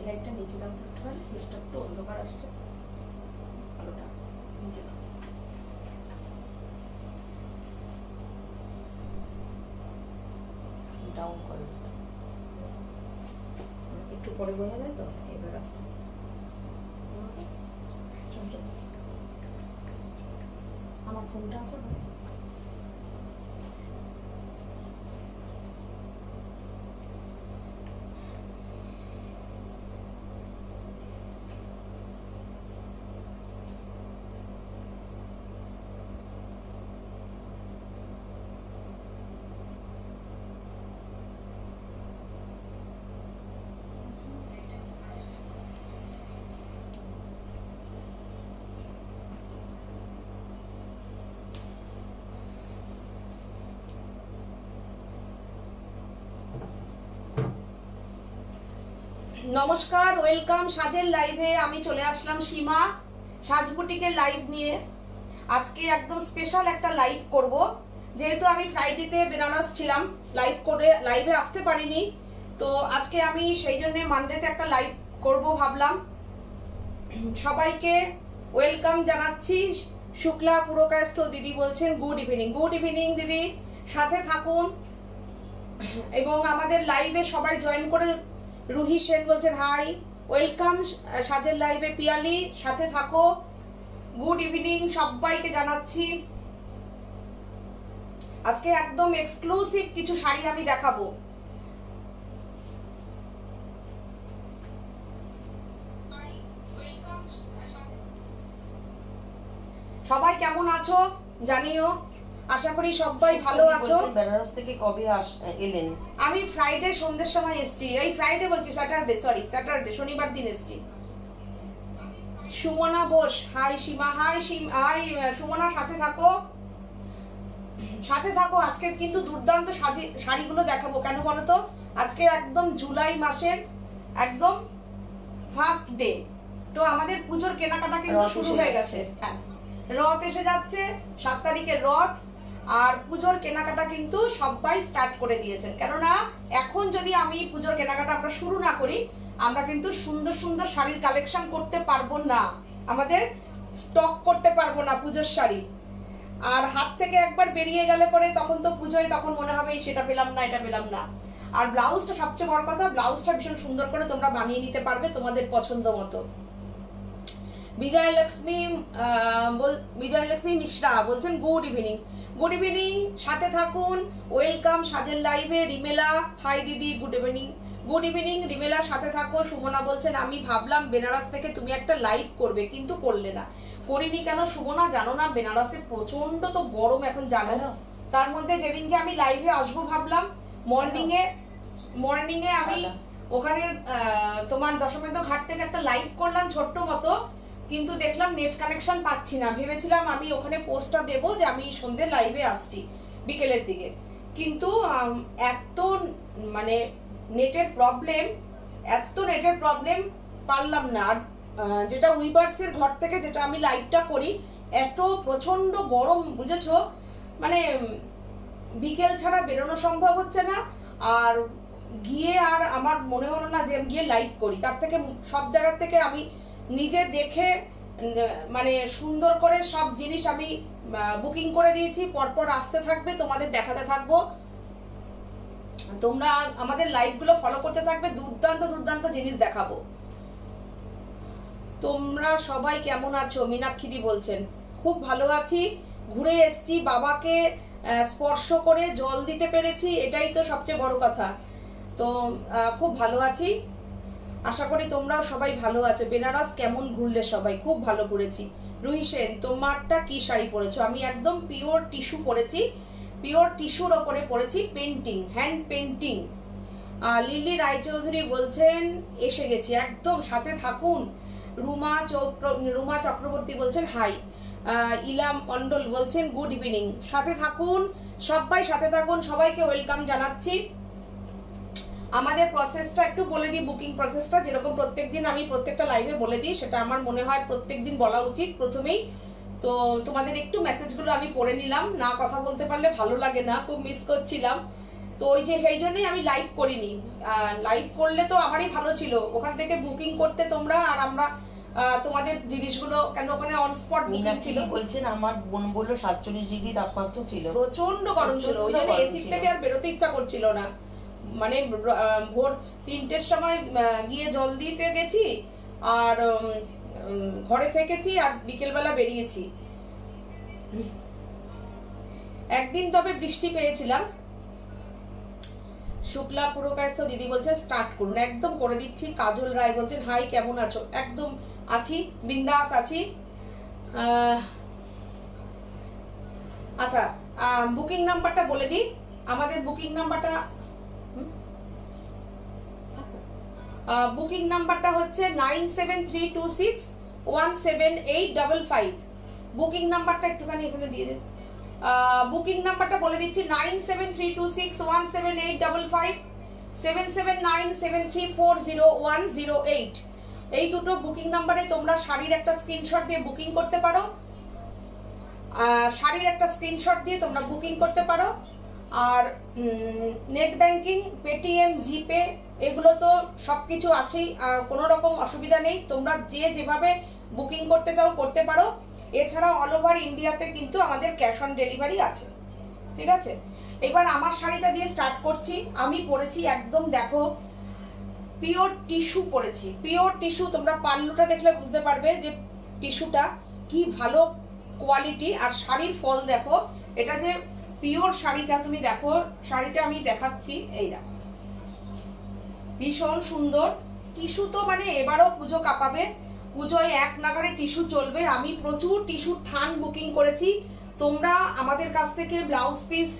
এই লাইটটা নিচে দাও তো একটুখানি, নিচটা একটু অন্ধকার আসছে, আলোটা নিচে দাও। ডাউন করো, একটু পরে বোঝা যায় তো, এবার আসছে। আমার ফোনটা আছে না? নমস্কার, ওয়েলকাম সাজের লাইভে। আমি চলে আসলাম সীমা সাজবুটিকের লাইভ নিয়ে। আজকে একদম স্পেশাল একটা লাইভ করব, যেহেতু আমি ফ্রাইডেতে বেনারস ছিলাম, লাইভে আসতে পারিনি, তো আজকে আমি সেই জন্য মানডেতে একটা লাইভ করব ভাবলাম। সবাইকে ওয়েলকাম জানাচ্ছি। শুক্লা পুরকায়স্থ দিদি বলছেন গুড ইভিনিং। গুড ইভিনিং দিদি, সাথে থাকুন এবং আমাদের লাইভে সবাই জয়েন করে। রুহি সেন বলছেন হাই, ওয়েলকাম সাজের লাইভে। পিয়ালি, সাথে থাকো। গুড ইভিনিং সবাইকে জানাচ্ছি। আজকে একদম এক্সক্লুসিভ কিছু শাড়ি আমি দেখাবো। সবাই কেমন আছো জানিও, আশা করি সবাই ভালো আছো। বেনারস থেকে কবে এলেন? আমি ফ্রাইডে সন্ধ্যের সময় এসেছি। এই ফ্রাইডে বলছি, স্যাটারডে, সরি স্যাটারডে, শনিবার দিন এসেছি। সুমনা বোস, হাই সীমা। হাই সুমনা, সাথে থাকো, সাথে থাকো। আজকে কিন্তু দুর্দান্ত শাড়িগুলো দেখাবো। কেন বলো তো, আজকে একদম জুলাই মাসের একদম ফার্স্ট ডে, তো আমাদের পুজোর কেনাকাটা কিন্তু শুরু হয়ে গেছে। হ্যাঁ, রথ এসে যাচ্ছে, 7 তারিখের রথ, আর পুজোর কেনাকাটা কিন্তু সবাই স্টার্ট করে দিয়েছেন। কেননা এখন যদি আমি পুজোর কেনাকাটা আমরা শুরু না করি, আমরা কিন্তু সুন্দর সুন্দর শাড়ির কালেকশন করতে পারবো না, আমাদের স্টক করতে পারবো না পুজোর শাড়ি। আর হাত থেকে একবার বেরিয়ে গেলে পরে তখন তো পুজোয় তখন মনে হবে সেটা পেলাম না, এটা পেলাম না। আর ব্লাউজটা সবচেয়ে বড় কথা, ব্লাউজটা ভীষণ সুন্দর করে তোমরা বানিয়ে নিতে পারবে তোমাদের পছন্দ মতো। বিজয়লক্ষ্মী মিশ্রা বলছেন গুড ইভিনিং। গুড ইভিনিং, সাথে থাকুন, ওয়েলকাম সাজের লাইভে। রিমেলা, হাই দিদি, গুড ইভিনিং। গুড ইভিনিং রিমেলা, সাথে থাকো। সুমনা বলছেন আমি ভাবলাম বেনারস থেকে তুমি একটা লাইভ করবে, কিন্তু করলে না। করিনি কেন সুমনা, জানো না বেনারসে প্রচন্ড তো গরম এখন, জানো না। তার মধ্যে যেদিনকে আমি লাইভে আসবো ভাবলাম, মর্নিং এ আমি ওখানে তোমার দশমেন্দ্র ঘাট থেকে একটা লাইভ করলাম ছোট্ট মতো, কিন্তু দেখলাম নেট কানেকশন পাচ্ছি না। ভেবেছিলাম আমি ওখানে পোস্টটা দেবো যে আমি সন্ধ্যে লাইভে আসছি বিকেলের দিকে, কিন্তু এত মানে নেটের প্রবলেম পারলাম না। আর যেটা উইভার্সের ঘর থেকে যেটা আমি লাইভটা করি, এত প্রচন্ড গরম বুঝেছো, মানে বিকেল ছাড়া বেরোনো সম্ভব হচ্ছে না। আর গিয়ে আর আমার মনে হলো না যে গিয়ে লাইভ করি, তার থেকে সব জায়গার থেকে আমি নিজে দেখে মানে সুন্দর করে সব জিনিস আমি বুকিং করে দিয়েছি, পরপর আসতে থাকবে, তোমাদের দেখাতে থাকবো। তোমরা আমাদের লাইভগুলো ফলো করতে থাকবে, দুর্দান্ত দুর্দান্ত জিনিস দেখাবো। তোমরা সবাই কেমন আছো? মীনাক্ষী বলছেন খুব ভালো আছি, ঘুরে এসেছি, বাবাকে স্পর্শ করে জল দিতে পেরেছি, এটাই তো সবচেয়ে বড় কথা। তো খুব ভালো আছি, আশা করি তোমরাও সবাই ভালো আছো। বেনারস কেমন ঘুরলে? সবাই খুব ভালো ঘুরেছি। রুহি সেন, তোমারটা কি শাড়ি পরেছো? আমি একদম পিওর টিস্যু পরেছি, পিওর টিস্যুর ওপরে পরেছি, painting, hand painting. Lily Roychowdhury বলছেন এসে গেছি, একদম সাথে থাকুন। রুমা চক্রবর্তী বলছেন হাই। ইলাম মন্ডল বলছেন গুড ইভিনিং, সাথে থাকুন সবাই, সাথে থাকুন। সবাইকে ওয়েলকাম জানাচ্ছি। আমাদের প্রসেসটা একটু বলে দিই, বুকিং প্রসেসটা যেরকম প্রত্যেকদিন আমি প্রত্যেকটা লাইভে বলে দিই, সেটা আমার মনে হয় প্রত্যেকদিন বলা উচিত প্রথমেই। তো তোমাদের একটু মেসেজগুলো আমি পড়ে নিলাম, না কথা বলতে পারলে ভালো লাগে না, খুব মিস করছিলাম। তো ওই যে সেই জন্যই আমি লাইভ করিনি। লাইভ করলে তো আমারই ভালো ছিল, ওখান থেকে বুকিং করতে তোমরা, আর আমরা তোমাদের জিনিসগুলো, কেন ওখানে অন স্পট বুকিং ছিল। বলছেন আমার বোন বললো 47 ডিগ্রি তাপমাত্রা ছিল, প্রচন্ড গরম ছিল, ওই জন্য এসি থেকে আর বেরোতে ইচ্ছা করছিল না। মানে ভোর 3টের সময় গিয়ে জল দিতে গেছি, আর ঘরে থেকেছি, আর বিকেলবেলা বেরিয়েছি। একদিন তবে বৃষ্টি পেয়েছিলাম। শুক্লা পুরকায়স্থ দিদি বলছে স্টার্ট করুন, একদম করে দিচ্ছি। কাজল রায় বলছেন হাই কেমন আছো, একদম আছি, বিন্দাস আছি। আচ্ছা, বুকিং নাম্বারটা বলে দিই। আমাদের বুকিং নাম্বারটা হচ্ছে 9732617855। বুকিং নাম্বারটা একটুখানি এখানে দিয়ে দিন। বুকিং নাম্বারটা বলে দিচ্ছি 9732617855, 7797340108। এই দুটো বুকিং নাম্বারে তোমরা শাড়ির একটা স্ক্রিনশট দিয়ে বুকিং করতে পারো। তোমরা বুকিং করতে পারো। আর নেট ব্যাংকিং, পেটিএম, জিপে এগুলো তো সবকিছু আছেই, কোনো রকম অসুবিধা নেই। তোমরা যেভাবে বুকিং করতে চাও করতে পারো। এছাড়া অল ওভার ইন্ডিয়াতে কিন্তু আমাদের ক্যাশ অন ডেলিভারি আছে, ঠিক আছে। এবার আমার শাড়িটা দিয়ে স্টার্ট করছি। আমি পরেছি একদম, দেখো, পিওর টিস্যু পরেছি, পিওর টিস্যু। তোমরা পাল্লুটা দেখলে বুঝতে পারবে যে টিস্যুটা কি ভালো কোয়ালিটি। আর শাড়ির ফল দেখো, এটা যে পিওর শাড়িটা, তুমি দেখো শাড়িটা আমি দেখাচ্ছি, এই দেখো, ভীষণ সুন্দর টিস্যু। তো মানে এবারও পুজো কাঁপাবে, পুজোয় এক নাগারে টিস্যু চলবে। আমি প্রচুর টিস্যুর থান বুকিং করেছি। তোমরা আমাদের কাছ থেকে ব্লাউজ পিস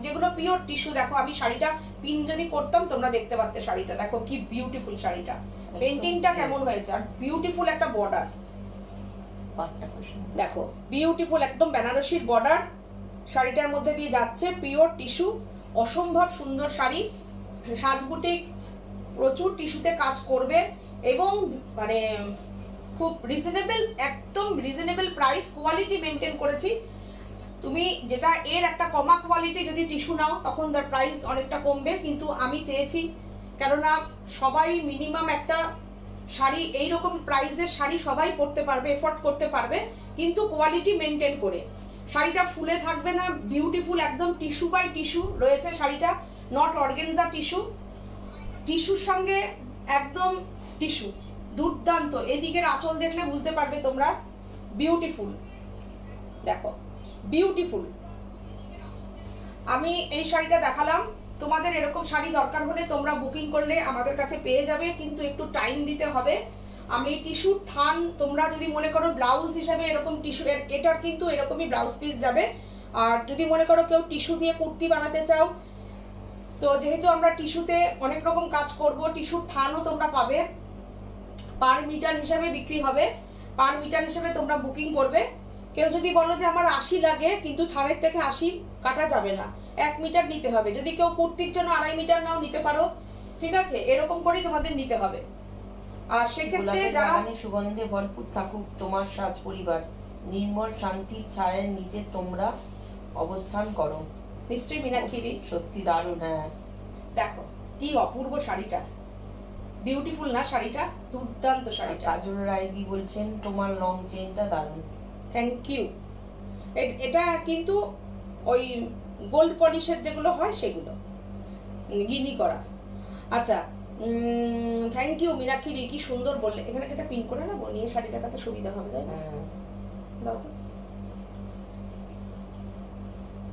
যেগুলো পিওর টিস্যু, দেখো আমি শাড়িটা পিন যদি করতাম তোমরা দেখতে পারতে। শাড়িটা দেখো কি বিউটিফুল, শাড়িটা পেন্টিংটা কেমন হয়েছে, আর বিউটিফুল একটা বর্ডার দেখো, বিউটিফুল একদম বেনারসির বর্ডার শাড়িটার মধ্যে দিয়ে যাচ্ছে। পিওর টিস্যু, অসম্ভব সুন্দর শাড়ি। সাজবুটিক প্রচুর টিস্যুতে কাজ করবে, এবং মানে খুব রিজনেবল, একদম রিজনেবল প্রাইস, কোয়ালিটি মেনটেন করেছি। তুমি যেটা এর একটা কমা কোয়ালিটি যদি টিস্যু নাও তখন তার প্রাইস অনেকটা কমবে, কিন্তু আমি চেয়েছি, কেননা সবাই মিনিমাম একটা শাড়ি এইরকম প্রাইসের শাড়ি সবাই পরতে পারবে, এফোর্ড করতে পারবে, কিন্তু কোয়ালিটি মেনটেন করে। শাড়িটা ফুলে থাকবে না, বিউটিফুল একদম টিস্যু বাই টিস্যু রয়েছে শাড়িটা, নট অর্গানজা টিস্যু। টিস্যুর সঙ্গে একদম টিস্যু, দুর্দান্ত। এদিকের আঁচল দেখলে বুঝতে পারবে তোমরা, বিউটিফুল, দেখো বিউটিফুল। আমি এই শাড়িটা দেখালাম। তোমাদের এরকম শাড়ি দরকার হলে তোমরা বুকিং করলে আমাদের কাছে পেয়ে যাবে, কিন্তু একটু টাইম দিতে হবে। আমি টিস্যুর থান, তোমরা যদি মনে করো ব্লাউজ হিসাবে এরকম টিস্যু, এটার কিন্তু এরকমই ব্লাউজ পিস যাবে। আর যদি মনে করো কেউ টিস্যু দিয়ে কুর্তি বানাতে চাও, তো যেহেতু আমরা টিস্যুতে অনেক রকম কাজ করব, টিস্যুর থানও তোমরা পাবে। পার মিটার হিসাবে বিক্রি হবে, পার মিটার হিসাবে তোমরা বুকিং করবে। কেউ যদি বলো যে আমার 80 লাগে, কিন্তু থানের থেকে 80 কাটা যাবে না, 1 মিটার নিতে হবে। যদি কেউ কুর্তির জন্য 2.5 মিটার নাও নিতে পারো, ঠিক আছে, এরকম করেই তোমাদের নিতে হবে। আর সেক্ষেত্রে যারা সুগন্ধে ভরপুর থাকুক তোমার সাজ পরিবার, নির্মল শান্তির ছায়ার নিচে তোমরা অবস্থান করো। নিশ্চয়ই মীনাক্ষী, সত্যি দারুণ। হ্যাঁ দেখো কি অপূর্ব শাড়িটা, বিউটিফুল না শাড়িটা, দুর্দান্ত শাড়িটা। কাজল রায়দি বলছেন তোমার লং চেইনটা দারুণ, থ্যাংক ইউ। এটা কিন্তু ওই গোল্ড পলিশের যেগুলো হয় সেগুলো গিনি করা। আচ্ছা, থ্যাংক ইউ মীনাক্ষী, কি সুন্দর বললে। এখানে একটা পিন করে নেবো, নিয়ে শাড়ি দেখাতে সুবিধা হবে, তাই না? দাও তো,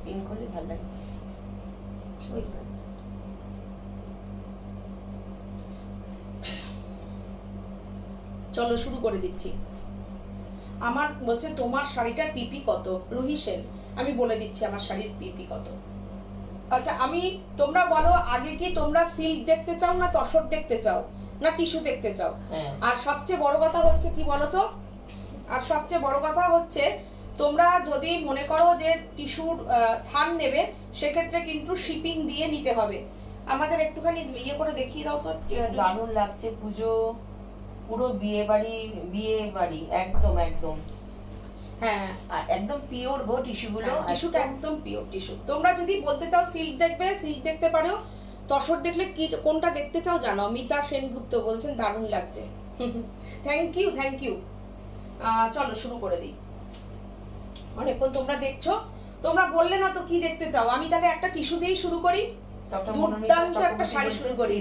পিন করলে ভালো লাগছে। চলো শুরু করে দিচ্ছি। আমার বলছে তোমার শাড়িটার পিপি কত, রুহি সেন। আমি বলে দিচ্ছি আমার শাড়ির পিপি কত। আচ্ছা, আমি, তোমরা বলো আগে কি তোমরা সিল্ক দেখতে চাও, না তসর দেখতে চাও, না টিস্যু দেখতে চাও? আর সবচেয়ে বড় কথা হচ্ছে কি বলতো, আর সবচেয়ে বড় কথা হচ্ছে তোমরা যদি মনে করো যে টিস্যুর থান নেবে, সেক্ষেত্রে কিন্তু শিপিং দিয়ে নিতে হবে। আমাদের একটুখানি ইয়ে করে দেখিয়ে দাও তো। দারুণ লাগছে পুজো, পুরো বিয়ে বাড়ি, বিয়ে বাড়ি, একদম একদম। হ্যাঁ, আর একদম পিওর গো টিস্যুগুলো, টিস্যুটা একদম পিওর টিস্যু। তোমরা যদি বলতে চাও সিল্ক দেখবে, সিল্ক দেখতে পারো। তসর দেখলে কি কোনটা দেখতে চাও জানো? মিতা সেনগুপ্ত বলছেন দারুণ লাগছে। Thank you, thank you. চলো শুরু করে দিই। অনেকক্ষণ তোমরা দেখছো, তোমরা বললে না তো কি দেখতে চাও। আমি তাহলে একটা টিস্যু দিয়েই শুরু করি, দুর্দান্ত একটা শাড়ি শুরু করি।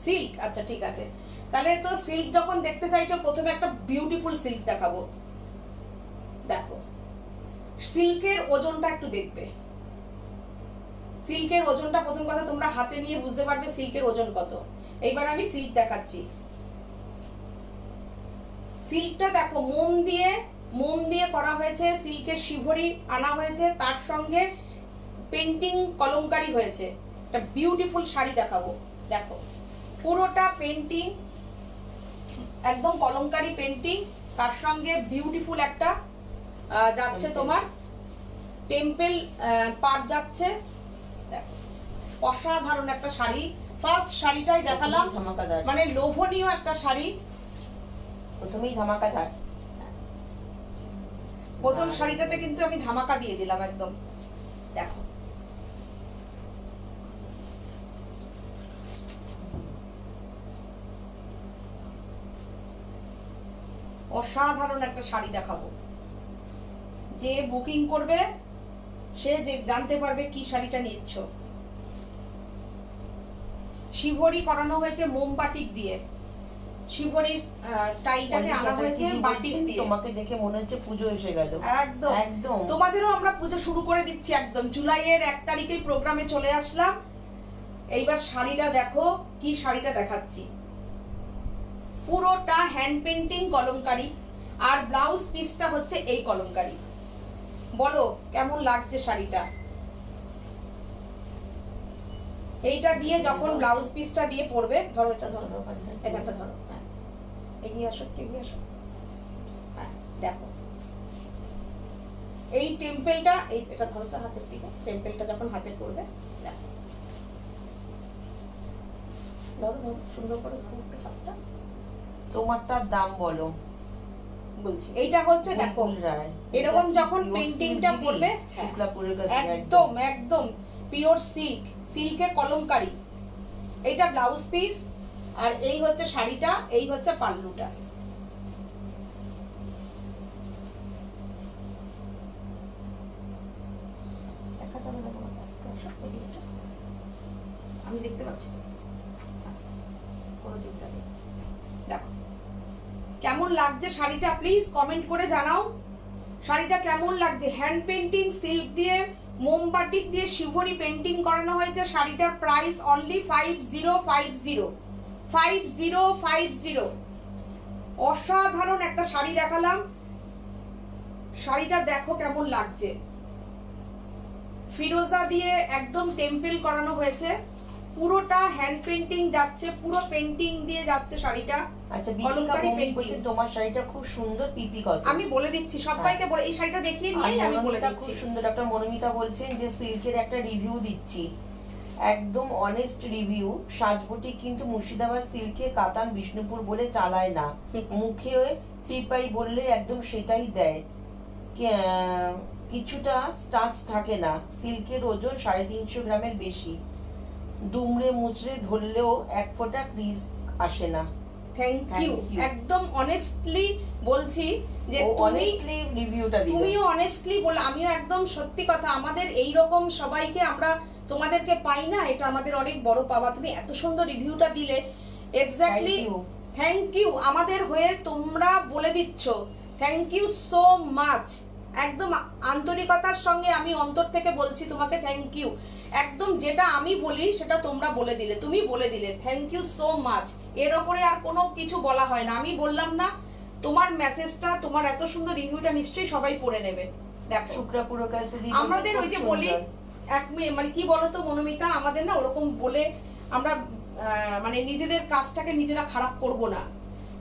সিল্ক, আচ্ছা ঠিক আছে। তাহলে তো সিল্ক যখন দেখতে চাইছো, প্রথমে একটা বিউটিফুল সিল্ক দেখাবো। দেখো, সিল্কের ওজনটা একটু দেখবে। সিল্কের ওজনটা প্রথম কথা তোমরা হাতে নিয়ে বুঝতে পারবে সিল্কের ওজন কত। এইবার আমি সিল্ক দেখাচ্ছি। সিল্কটা দেখো মোম দিয়ে করা হয়েছে, সিল্কের শিভরি আনা হয়েছে, তার সঙ্গে পেন্টিং কলমকারি হয়েছে। একটা বিউটিফুল শাড়ি দেখাবো। দেখো পুরোটা পেন্টিং, একদম কলমকারি পেন্টিং, তার সঙ্গে বিউটিফুল একটা যাচ্ছে তোমার টেম্পল পার যাচ্ছে। দেখো অসাধারণ একটা শাড়ি। ফার্স্ট শাড়িটাই দেখালাম, মানে লোভনীয় একটা শাড়ি। প্রথমেই ধামাকাদার। প্রথম শাড়িটাতে কিন্তু আমি ধামাকা দিয়ে দিলাম একদম। দেখো অসাধারণ একটা শাড়ি দেখাবো। যে বুকিং করবে সে যে জানতে পারবে কি শাড়িটা নিচ্ছ। শিভরি করানো হয়েছে মোম বাটিক দিয়ে। শিভরির স্টাইলটাকে আনা হয়েছে বাটিক দিয়ে। তোমাকে দেখে মনে হচ্ছে পুজো এসে গেল। একদম একদম। তোমাদেরও আমরা পুজো শুরু করে দিচ্ছি একদম। জুলাইয়ের 1 তারিখেই প্রোগ্রামে চলে আসলাম। এইবার শাড়িটা দেখো, কি শাড়িটা দেখাচ্ছি। পুরোটা হ্যান্ড পেন্টিং কলমকারি, আর ব্লাউজ পিসটা হচ্ছে এই কলমকারি। বলো কেমন লাগছে শাড়িটা? এইটা দিয়ে যখন ব্লাউজ পিসটা দিয়ে পরবে, ধরো এটা ধরো, এখানটা ধরো, হ্যাঁ এগিয়ে আসো, এগিয়ে আসো। হ্যাঁ দেখো এই টেম্পেলটা, এটা ধরো তো হাতের দিকে, টেম্পেলটা যখন হাতে পড়বে দেখো, ধরো ধরো সুন্দর করে ধরো হাতটা। তোমারটার দাম বলো বলছি। এইটা হচ্ছে দেখো এরকম যখন পেন্টিংটা করবে, শুক্লাপুরের কাছে একদম একদম পিওর সিল্ক, সিল্কে কলমকারি। এইটা ব্লাউজ পিস, আর এই হচ্ছে শাড়িটা, এই হচ্ছে পাল্লুটা। দেখা যাবে না তোমার, আমি দেখতে পাচ্ছি, কোনো চিন্তা নেই। দেখো কেমন লাগছে শাড়িটা, প্লিজ কমেন্ট করে জানাও শাড়িটা কেমন লাগছে। হ্যান্ড পেন্টিং সিল্ক দিয়ে, মোমবাটিক দিয়ে শিভরি পেন্টিং করানো হয়েছে। শাড়িটার প্রাইস অনলি 5050 5050। অসাধারণ একটা শাড়ি দেখালাম। শাড়িটা দেখো কেমন লাগছে। ফিরোজা দিয়ে একদম টেম্পল করানো হয়েছে, পুরোটা হ্যান্ড পেন্টিং যাচ্ছে, পুরো পেন্টিং দিয়ে যাচ্ছে শাড়িটা। আচ্ছা বিদিকা বোন বলছে তোমার শাড়িটা খুব সুন্দর, পিপি কত? আমি বলে দিচ্ছি সবাইকে, বলে এই শাড়িটা দেখিয়ে নিয়ে আমি বলে দিচ্ছি। খুব সুন্দর। ডক্টর মনোমিতা বলছেন যে সিল্কের একটা রিভিউ দিচ্ছি, একদম অনেস্ট রিভিউ। সাজবটি কিন্তু মুর্শিদাবাদ সিল্কে কাতান বিষ্ণুপুর বলে চালায় না, মুখে চিপাই বললে একদম সেটাই দেয়, কিছুটা স্টাচ থাকে না। সিল্কের ওজন 350 গ্রামের বেশি, দুমড়ে মুচড়ে ধরলেও এক ফোঁটা ক্রিজ আসে না। Thank you. একদম অনেস্টলি বলছি যে অনেস্টলি রিভিউটা দিও। তুমিও অনেস্টলি বলে, আমিও একদম সত্যি কথা। আমাদের এই রকম সবাইকে আমরা তোমাদেরকে পাই না, এটা আমাদের অনেক বড় পাওয়া। তুমি এত সুন্দর রিভিউটা দিলে, এক্স্যাক্টলি থ্যাংক ইউ। আমাদের হয়ে তোমরা বলে দিচ্ছ, থ্যাংক ইউ সো মাচ। একদম আন্তরিকতার সঙ্গে আমি অন্তর থেকে বলছি তোমাকে থ্যাংক ইউ। একদম যেটা আমি বলি সেটা তোমরা বলে দিলে, তুমি বলে দিলে, থ্যাংক ইউ সো মাচ। এর ওপরে আর কোনো কিছু বলা হয় না। আমি বললাম না, তোমার মেসেজটা, তোমার এত সুন্দর রিভিউটা নিশ্চয়ই সবাই পড়ে নেবে। দেখো শুক্লাপুরের কাছে আমাদের ওই যে বলি মানে কি বলতো মনোমিতা, আমাদের না ওরকম বলে আমরা মানে নিজেদের কাজটাকে নিজেরা খারাপ করব না,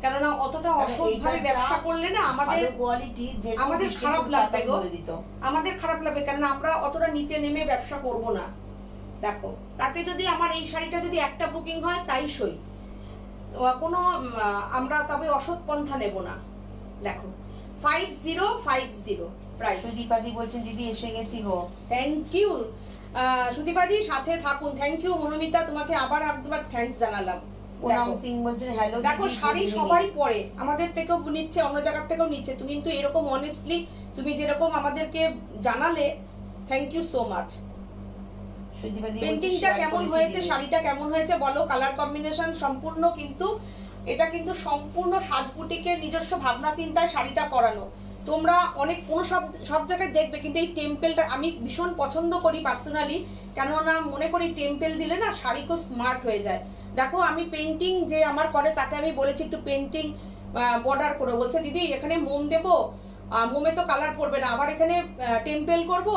কেননা অতটা অসৎভাবে ব্যবসা করলে না আমাদের খারাপ লাগবে গো, আমাদের খারাপ লাগবে, কেননা আমরা অতটা নিচে নেমে ব্যবসা করব না। দেখো তাতে যদি আমার এই শাড়িটা যদি একটা বুকিং হয় তাই সই, কোনো আমরা তবে অসৎ পন্থা নেব না। দেখো 5050 প্রাইস। সুদীপাদি বলছেন দিদি এসে গেছি গো। থ্যাংক ইউ সুদীপাদি, সাথে থাকুন। থ্যাংক ইউ মনোমিতা, তোমাকে আবার একবার থ্যাঙ্কস জানালাম। পুনম সিং বলছেন হ্যালো। দেখো শাড়ি সবাই পরে, আমাদের থেকেও নিচ্ছে, অন্য জায়গার থেকেও নিচ্ছে, তুমি কিন্তু এরকম অনেস্টলি তুমি যেরকম আমাদেরকে জানালে, থ্যাংক ইউ সো মাচ। পেন্টিংটা কেমন হয়েছে, শাড়িটা কেমন হয়েছে বলো, কালার কম্বিনেশন সম্পূর্ণ, কিন্তু এটা কিন্তু সম্পূর্ণ সাজবুটিকের নিজস্ব ভাবনা চিন্তায় শাড়িটা করানো। তোমরা অনেক কোনো সব জায়গায় দেখবে, কিন্তু এই টেম্পেলটা আমি ভীষণ পছন্দ করি পার্সোনালি, কেননা মনে করি টেম্পেল দিলে না শাড়ি খুব স্মার্ট হয়ে যায়। দেখো আমি পেন্টিং যে আমার করে তাকে আমি বলেছি একটু পেন্টিং বর্ডার করে, বলছে দিদি এখানে মোম দেবো, মোমে তো কালার পড়বে না, আবার এখানে টেম্পেল করব,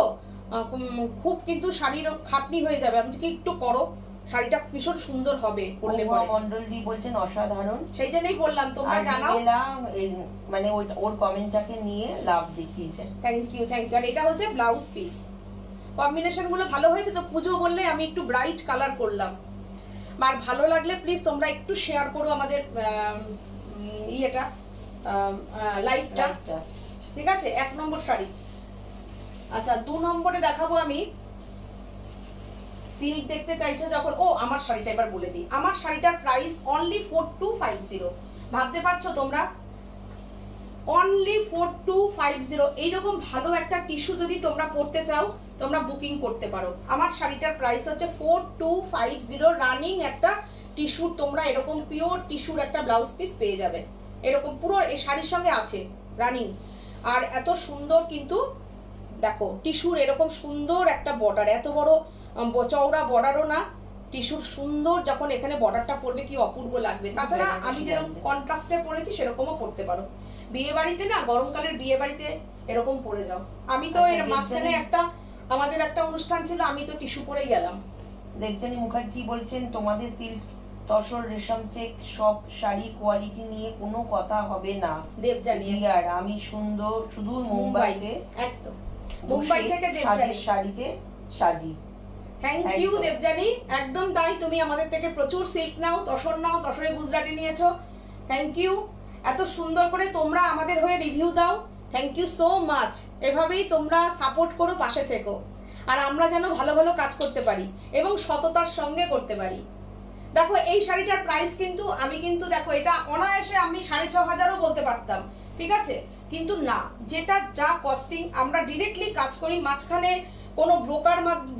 খুব কিন্তু শাড়ির খাটনি হয়ে যাবে। আমি কি একটু করো, শাড়িটা ভীষণ সুন্দর হবে করলে পরে। মন্ডল দি বলছেন অসাধারণ, সেই জন্যই বললাম তোমরা জানাও, মানে ওর কমেন্টটাকে নিয়ে লাভ দেখিয়েছে। Thank you thank you. আর এটা হচ্ছে ব্লাউজ পিস, কম্বিনেশন গুলো ভালো হয়েছে তো, পুজো বললে আমি একটু ব্রাইট কালার করলাম। আর ভালো লাগলে প্লিজ তোমরা একটু শেয়ার করো আমাদের ইয়েটা, লাইভটা, ঠিক আছে। 1 নম্বর শাড়ি। আচ্ছা 2 নম্বরে দেখাবো আমি সিল্ক। দেখতে চাইছো যখন, ও আমার শাড়িটা এবার বলে দিই, আমার শাড়িটার প্রাইস অনলি 4250। ভাবতে পারছো তোমরা, অনলি 4250। এইরকম ভালো একটা টিস্যু যদি তোমরা পড়তে চাও তোমরা বুকিং করতে পারো। আমার শাড়িটার প্রাইস হচ্ছে 4250, রানিং একটা টিস্যু, তোমরা এরকম পিওর টিস্যুর একটা ব্লাউজ পিস পেয়ে যাবে, এরকম পুরো এই শাড়ির সঙ্গে আছে রানিং। আর এত সুন্দর কিন্তু দেখো টিস্যুর এরকম সুন্দর একটা বর্ডার, এত বড় চওড়া বর্ডারও না, টিস্যুর সুন্দর, যখন এখানে বর্ডারটা পড়বে কি অপূর্ব লাগবে। তাছাড়া আমি যেরকম কন্ট্রাস্টে পরেছি সেরকমও পড়তে পারো, বিয়ে বাড়িতে না, গরমকালের বিয়ে বাড়িতে এরকম পরে যাও। আমি তো এর মাঝখানে আমাদের একটা অনুষ্ঠান ছিল, আমি তো টিস্যু পরেই গেলাম। দেবজানী মুখার্জি বলছেন তোমাদের সিল্ক তসর রেশম চেক সব শাড়ি কোয়ালিটি নিয়ে কোনো কথা হবে না দেবজানী। আর আমি সুন্দর শুধু মুম্বাইতে, একদম মুম্বাই থেকে দেবজানী শাড়িতে সাজি। থ্যাংক ইউ দেবজানী, একদম তাই। তুমি আমাদের থেকে প্রচুর সিল্ক নাও, তসর নাও, তসরে গুজরাটি নিয়েছো, থ্যাংক ইউ। এত সুন্দর করে তোমরা আমাদের হয়ে রিভিউ দাও, থ্যাংক ইউ সো মাচ। এভাবেই তোমরা সাপোর্ট করো, পাশে থেকো, আর আমরা যেন ভালো ভালো কাজ করতে পারি এবং সততার সঙ্গে করতে পারি। দেখো এই শাড়িটার প্রাইস কিন্তু আমি কিন্তু দেখো এটা অনায়াসে আমি 6500ও বলতে পারতাম, ঠিক আছে, কিন্তু না, যেটা যা কস্টিং আমরা ডিরেক্টলি কাজ করি, মাঝখানে কোনো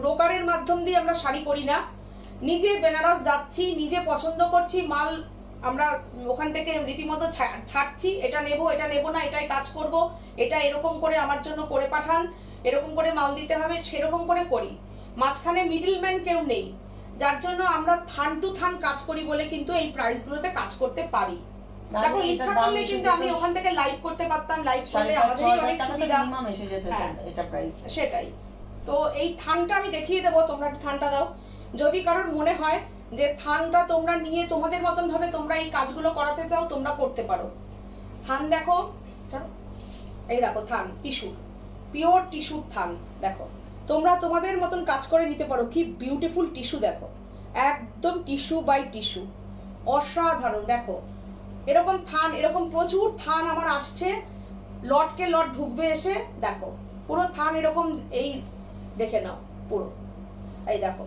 ব্রোকারের মাধ্যম দিয়ে আমরা শাড়ি করি না, নিজে বেনারস যাচ্ছি, নিজে পছন্দ করছি মাল, আমরা ওখান থেকে রীতিমতো ছাড়ছি, এটা নেব না, এটাই কাজ করব, এটা এরকম করে আমার জন্য করে পাঠান, এরকম করে মাল দিতে হবে, সেরকম করে করি। মাঝখানে মিডলম্যান কেউ নেই, যার জন্য আমরা থান টু থান কাজ করি বলে কিন্তু এই প্রাইসগুলোতে কাজ করতে পারি। দেখো ইচ্ছা করলে কিন্তু আমি ওখান থেকে লাইভ করতে পারতাম, লাইভ করলে আমাদেরই অনেক সুবিধা, এটা প্রাইস সেটাই। তো এই থানটা আমি দেখিয়ে দেবো, তোমরা থানটা দাও। যদি কারোর মনে হয় যে থানটা তোমরা নিয়ে তোমাদের মতন ভাবে তোমরা এই কাজগুলো করাতে চাও, তোমরা করতে পারো। থান দেখো, এই দেখো থান, টিস্যু, পিওর টিস্যুর থান, দেখো তোমরা তোমাদের মতন কাজ করে নিতে পারো। কি বিউটিফুল টিস্যু, দেখো একদম টিস্যু বাই টিস্যু, অসাধারণ। দেখো এরকম থান, এরকম প্রচুর থান আমার আসছে, লটকে লট ঢুকবে এসে, দেখো পুরো থান এরকম, এই দেখে নাও পুরো, এই দেখো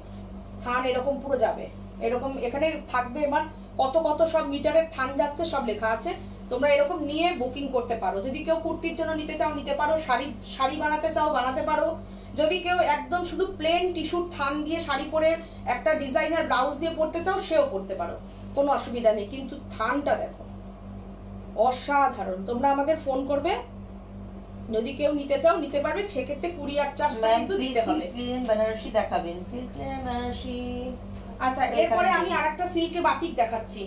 থান এরকম পুরো যাবে, এরকম এখানে থাকবে আমার কত কত সব মিটারের থান যাচ্ছে, সব লেখা আছে। তোমরা এরকম নিয়ে বুকিং করতে পারো। যদি কেউ কুর্তির জন্য নিতে চাও নিতে পারো, শাড়ি বানাতে চাও বানাতে পারো। যদি কেউ একদম শুধু প্লেন টিস্যুর থান দিয়ে শাড়ি পরে একটা ডিজাইনার ব্লাউজ দিয়ে পরতে চাও, সেও পরতে পারো, কোনো অসুবিধা নেই। কিন্তু থানটা দেখো অসাধারণ। তোমরা আমাদের ফোন করবে, যদি কেউ নিতে চাও নিতে পারবে, সেক্ষেত্রে কুরিয়ার চার্জটা কিন্তু দিতে হবে। বেনারসি দেখাবেন, সিল্ক বেনারসি। আচ্ছা এরপরে আমি আরেকটা সিল্কে বাটিক দেখাচ্ছি,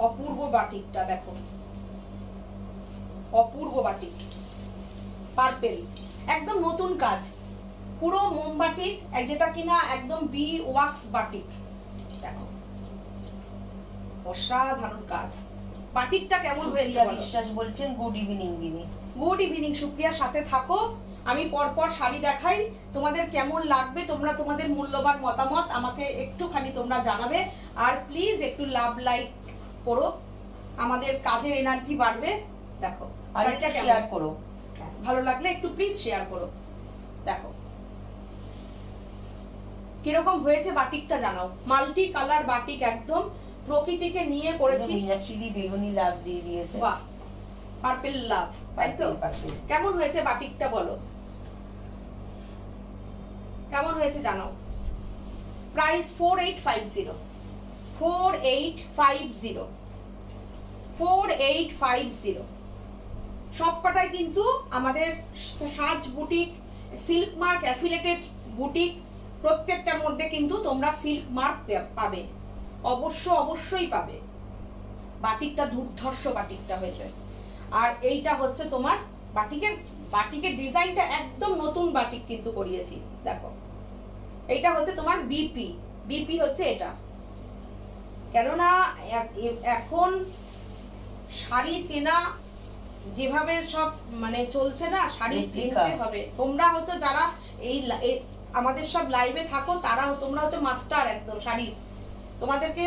অপূর্ব বাটিকটা দেখো, অপূর্ব বাটিক, পার্পেল, একদম নতুন কাজ, পুরো মোমবাটিক, যেটা কিনা একদম বি ওয়াক্স বাটিক, দেখো অসাধারণ কাজ। বাটিকটা কেমন হয়েছে বিশ্বাস বলছেন গুড ইভিনিং দিদি। গুড ইভিনিং সুপ্রিয়া, সাথে থাকো, আমি পরপর শাড়ি দেখাই, তোমাদের কেমন লাগবে তোমরা তোমাদের মূল্যবান মতামত আমাকে একটুখানি তোমরা জানাবে। আর প্লিজ একটু লাভ লাইক করো, আমাদের কাজের এনার্জি বাড়বে। দেখো আর শাড়িটা একটা কেমন? শেয়ার করো। হ্যাঁ, ভালো লাগলে একটু প্লিজ শেয়ার করো। দেখো কিরকম হয়েছে বাটিকটা জানাও। মাল্টি কালার বাটিক, একদম প্রকৃতিকে নিয়ে করেছি। মীনাক্ষী দি বেগুনি লাভ দিয়ে দিয়েছে। বাহ, পার্পল লাভ, তাই তো? পার্পল। কেমন হয়েছে বাটিকটা বলো, কেমন হয়েছে জানাও। প্রাইস 4850, 4850, 4850। সবকটাই কিন্তু আমাদের সাজ boutique, silk mark affiliated boutique, প্রত্যেকটার মধ্যে কিন্তু তোমরা সিল্ক মার্ক পাবে, অবশ্যই পাবে। বাটিকটা দুর্ধর্ষ বাটিকটা হয়েছে। আর এইটা হচ্ছে তোমার বাটিকের ডিজাইনটা একদম নতুন বাটিক কিন্তু করিয়েছি। দেখো এইটা হচ্ছে তোমার বিপি হচ্ছে এটা। কেননা এখন শাড়ি চেনা যেভাবে সব মানে চলছে না, শাড়ি চিনতে হবে। তোমরা হচ্ছে যারা এই আমাদের সব লাইভে থাকো, তোমরা হচ্ছে মাস্টার একদম শাড়ি, তোমাদেরকে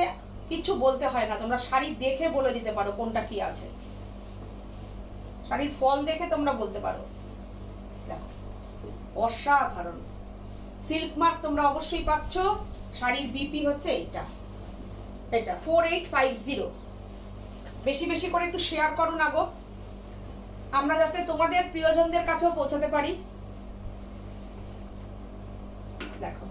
কিছু বলতে হয় না, তোমরা শাড়ি দেখে বলে দিতে পারো কোনটা কি আছে। শাড়ির ফল দেখে তোমরা বলতে পারো। দেখো অসাধারণ সিল্ক মার্ক তোমরা অবশ্যই পাচ্ছ। শাড়ির বিপি হচ্ছে এটা 4850। বেশি বেশি করে একটু শেয়ার করো না গো, আমরা যাতে তোমাদের প্রিয়জনদের কাছেও পৌঁছাতে পারি। দেখো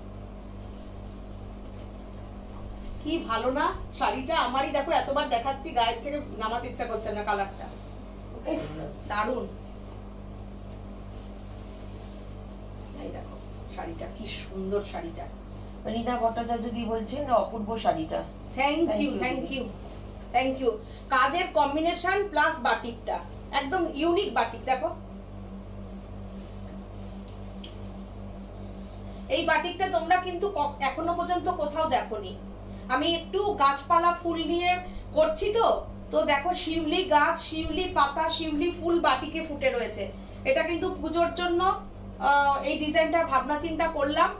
কি ভালো না শাড়িটা, আমারই দেখো এতবার দেখাচ্ছি, গায়ের থেকে নামাতে ইচ্ছা করছে না কালারটা। উফ দারুণ। এই দেখো শাড়িটা কি সুন্দর, শাড়িটা রীনা ভট্টাচার্য দি বলছেন অপূর্ব শাড়িটা। Thank you. কাজের কম্বিনেশন প্লাস বাটিকটা একদম ইউনিক বাটিক। দেখো এই বাটিকটা তোমরা কিন্তু এখনো পর্যন্ত কোথাও দেখোনি। আমি একটু গাছপালা ফুল নিয়ে করছি তো দেখো শিউলি গাছ, শিউলি পাতা, শিউলি ফুল বাটিকে ফুটে রয়েছে। এটা কিন্তু পুজোর জন্য এই ডিজাইনটা ভাবনা চিন্তা করলাম।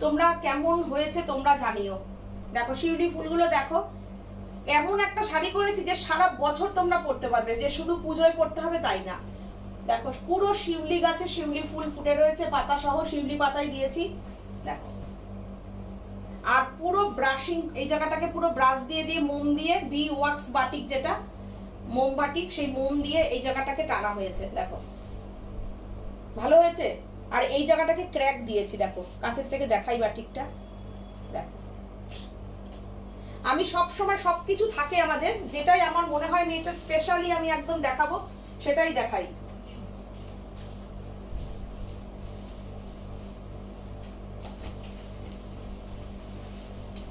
তোমরা কেমন হয়েছে তোমরা জানিও। দেখো শিউলি ফুলগুলো দেখো, এমন একটা শাড়ি করেছি যে সারা বছর তোমরা পরতে পারবে, যে শুধু পুজোয় পরতে হবে তাই না। দেখো পুরো শিউলি গাছে শিউলি ফুল ফুটে রয়েছে, পাতা সহ শিউলি পাতায় দিয়েছি। দেখো আর পুরো ব্রাশিং, এই জায়গাটাকে পুরো ব্রাশ দিয়ে মোম দিয়ে বি ওয়াক্স বাটিক, যেটা মোম বাটিক, সেই মোম দিয়ে এই জায়গাটাকে টানা হয়েছে। দেখো ভালো হয়েছে। আর এই জায়গাটাকে ক্র্যাক দিয়েছি, দেখো কাছের থেকে দেখাই বাটিকটা। দেখো আমি সব সময় সবকিছু থাকে আমাদের, যেটাই আমার মনে হয় মেয়েটা স্পেশালি আমি একদম দেখাবো সেটাই দেখাই।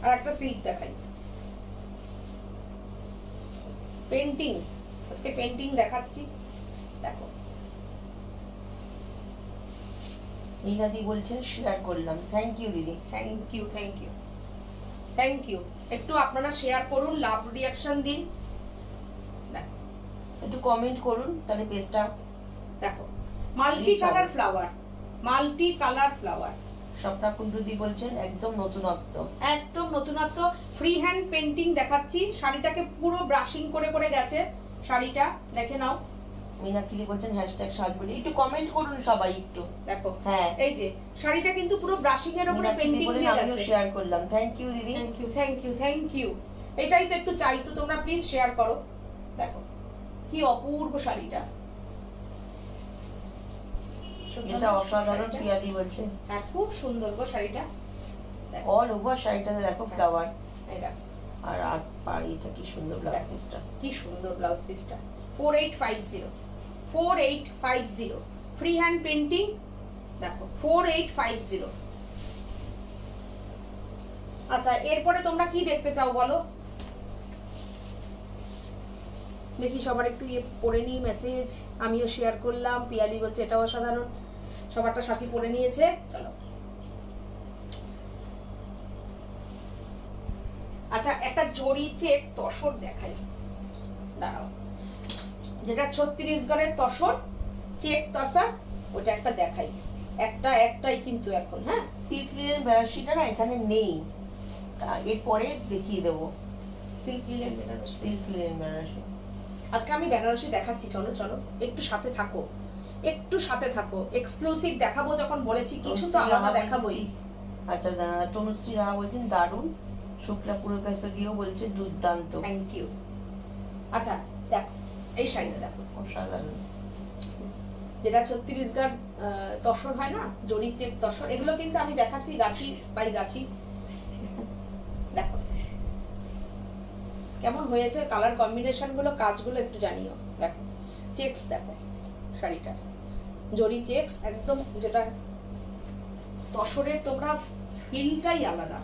আর একটা সিল্ক দেখাই, পেন্টিং, আজকে পেন্টিং দেখাচ্ছি। দেখো রীনা দি বলছেন শেয়ার করলাম। থ্যাংক ইউ দিদি। Thank you. একটু আপনারা শেয়ার করুন, লাভ রিঅ্যাকশন দিন, একটু কমেন্ট করুন, তাহলে পেজটা। দেখো মাল্টি কালার ফ্লাওয়ার। স্বপ্না কুণ্ডুদি বলছেন একদম নতুনত্ব। ফ্রি হ্যান্ড পেন্টিং দেখাচ্ছি। শাড়িটাকে পুরো ব্রাশিং করে গেছে, শাড়িটা দেখে নাও। মীনাক্ষী দি বলছেন #সাজবুটি। একটু কমেন্ট করুন সবাই একটু। দেখো হ্যাঁ এই যে শাড়িটা কিন্তু পুরো ব্রাশিং এর উপরে পেন্টিং দিয়ে গেছে। আমিও শেয়ার করলাম। থ্যাংক ইউ দিদি। Thank you. এটাই তো একটু চাই, একটু তোমরা প্লিজ শেয়ার করো। দেখো কি অপূর্ব শাড়িটা, এটা অসাধারণ। পিয়াদি বলছে হ্যাঁ খুব সুন্দর গো শাড়িটা। অল ওভার শাড়িটাতে দেখো ফ্লাওয়ার। এই দেখো আর এটা কি সুন্দর ব্লাউজ পিসটা, কি সুন্দর ব্লাউজ পিসটা। 4850 ফ্রি হ্যান্ড পেন্টিং। দেখো 4850। আচ্ছা এরপরে তোমরা কি দেখতে চাও বলো দেখি, সবার একটু পড়ে নিই মেসেজ। আমিও শেয়ার করলাম। পিয়ালি বলছে এটা অসাধারণ, সবারটা সাথী পড়ে নিয়েছে। চলো আচ্ছা একটা জড়ি চেক তসর দেখাই, দাঁড়াও। যেটা ছত্তিশগড়ের তসর চেক তসর, ওটা একটা দেখাই। একটাই কিন্তু এখন। হ্যাঁ সিল্ক লিনেন বেনারসিটা না এখানে নেই, এরপরে দেখিয়ে দেবো। Silk linen Banarasi. আজকে আমি বেনারসি দেখাচ্ছি, চলো চলো একটু সাথে থাকো, একটু সাথে থাকো, এক্সক্লুসিভ দেখাবো যখন বলেছি কিছু তো আলাদা দেখাবোই। আচ্ছা, তনুশ্রী রাহা বলছেন দারুণ, শুক্লাপুরের কাছে দিয়েও বলছে দুর্দান্ত। Thank you. আচ্ছা দেখো এই শাড়িটা দেখো, অসাধারণ। যেটা ছত্তিশগড় তসর হয় না, জরি চেক তসর, এগুলো কিন্তু আমি দেখাচ্ছি গাছি বাই গাছি। দেখো কেমন হয়েছে কালার কম্বিনেশন গুলো, কাজগুলো একটু জানিও। দেখো চেকস, দেখো শাড়িটা জরি চেকস একদম, যেটা তসরের তোমরা ফিলটাই আলাদা।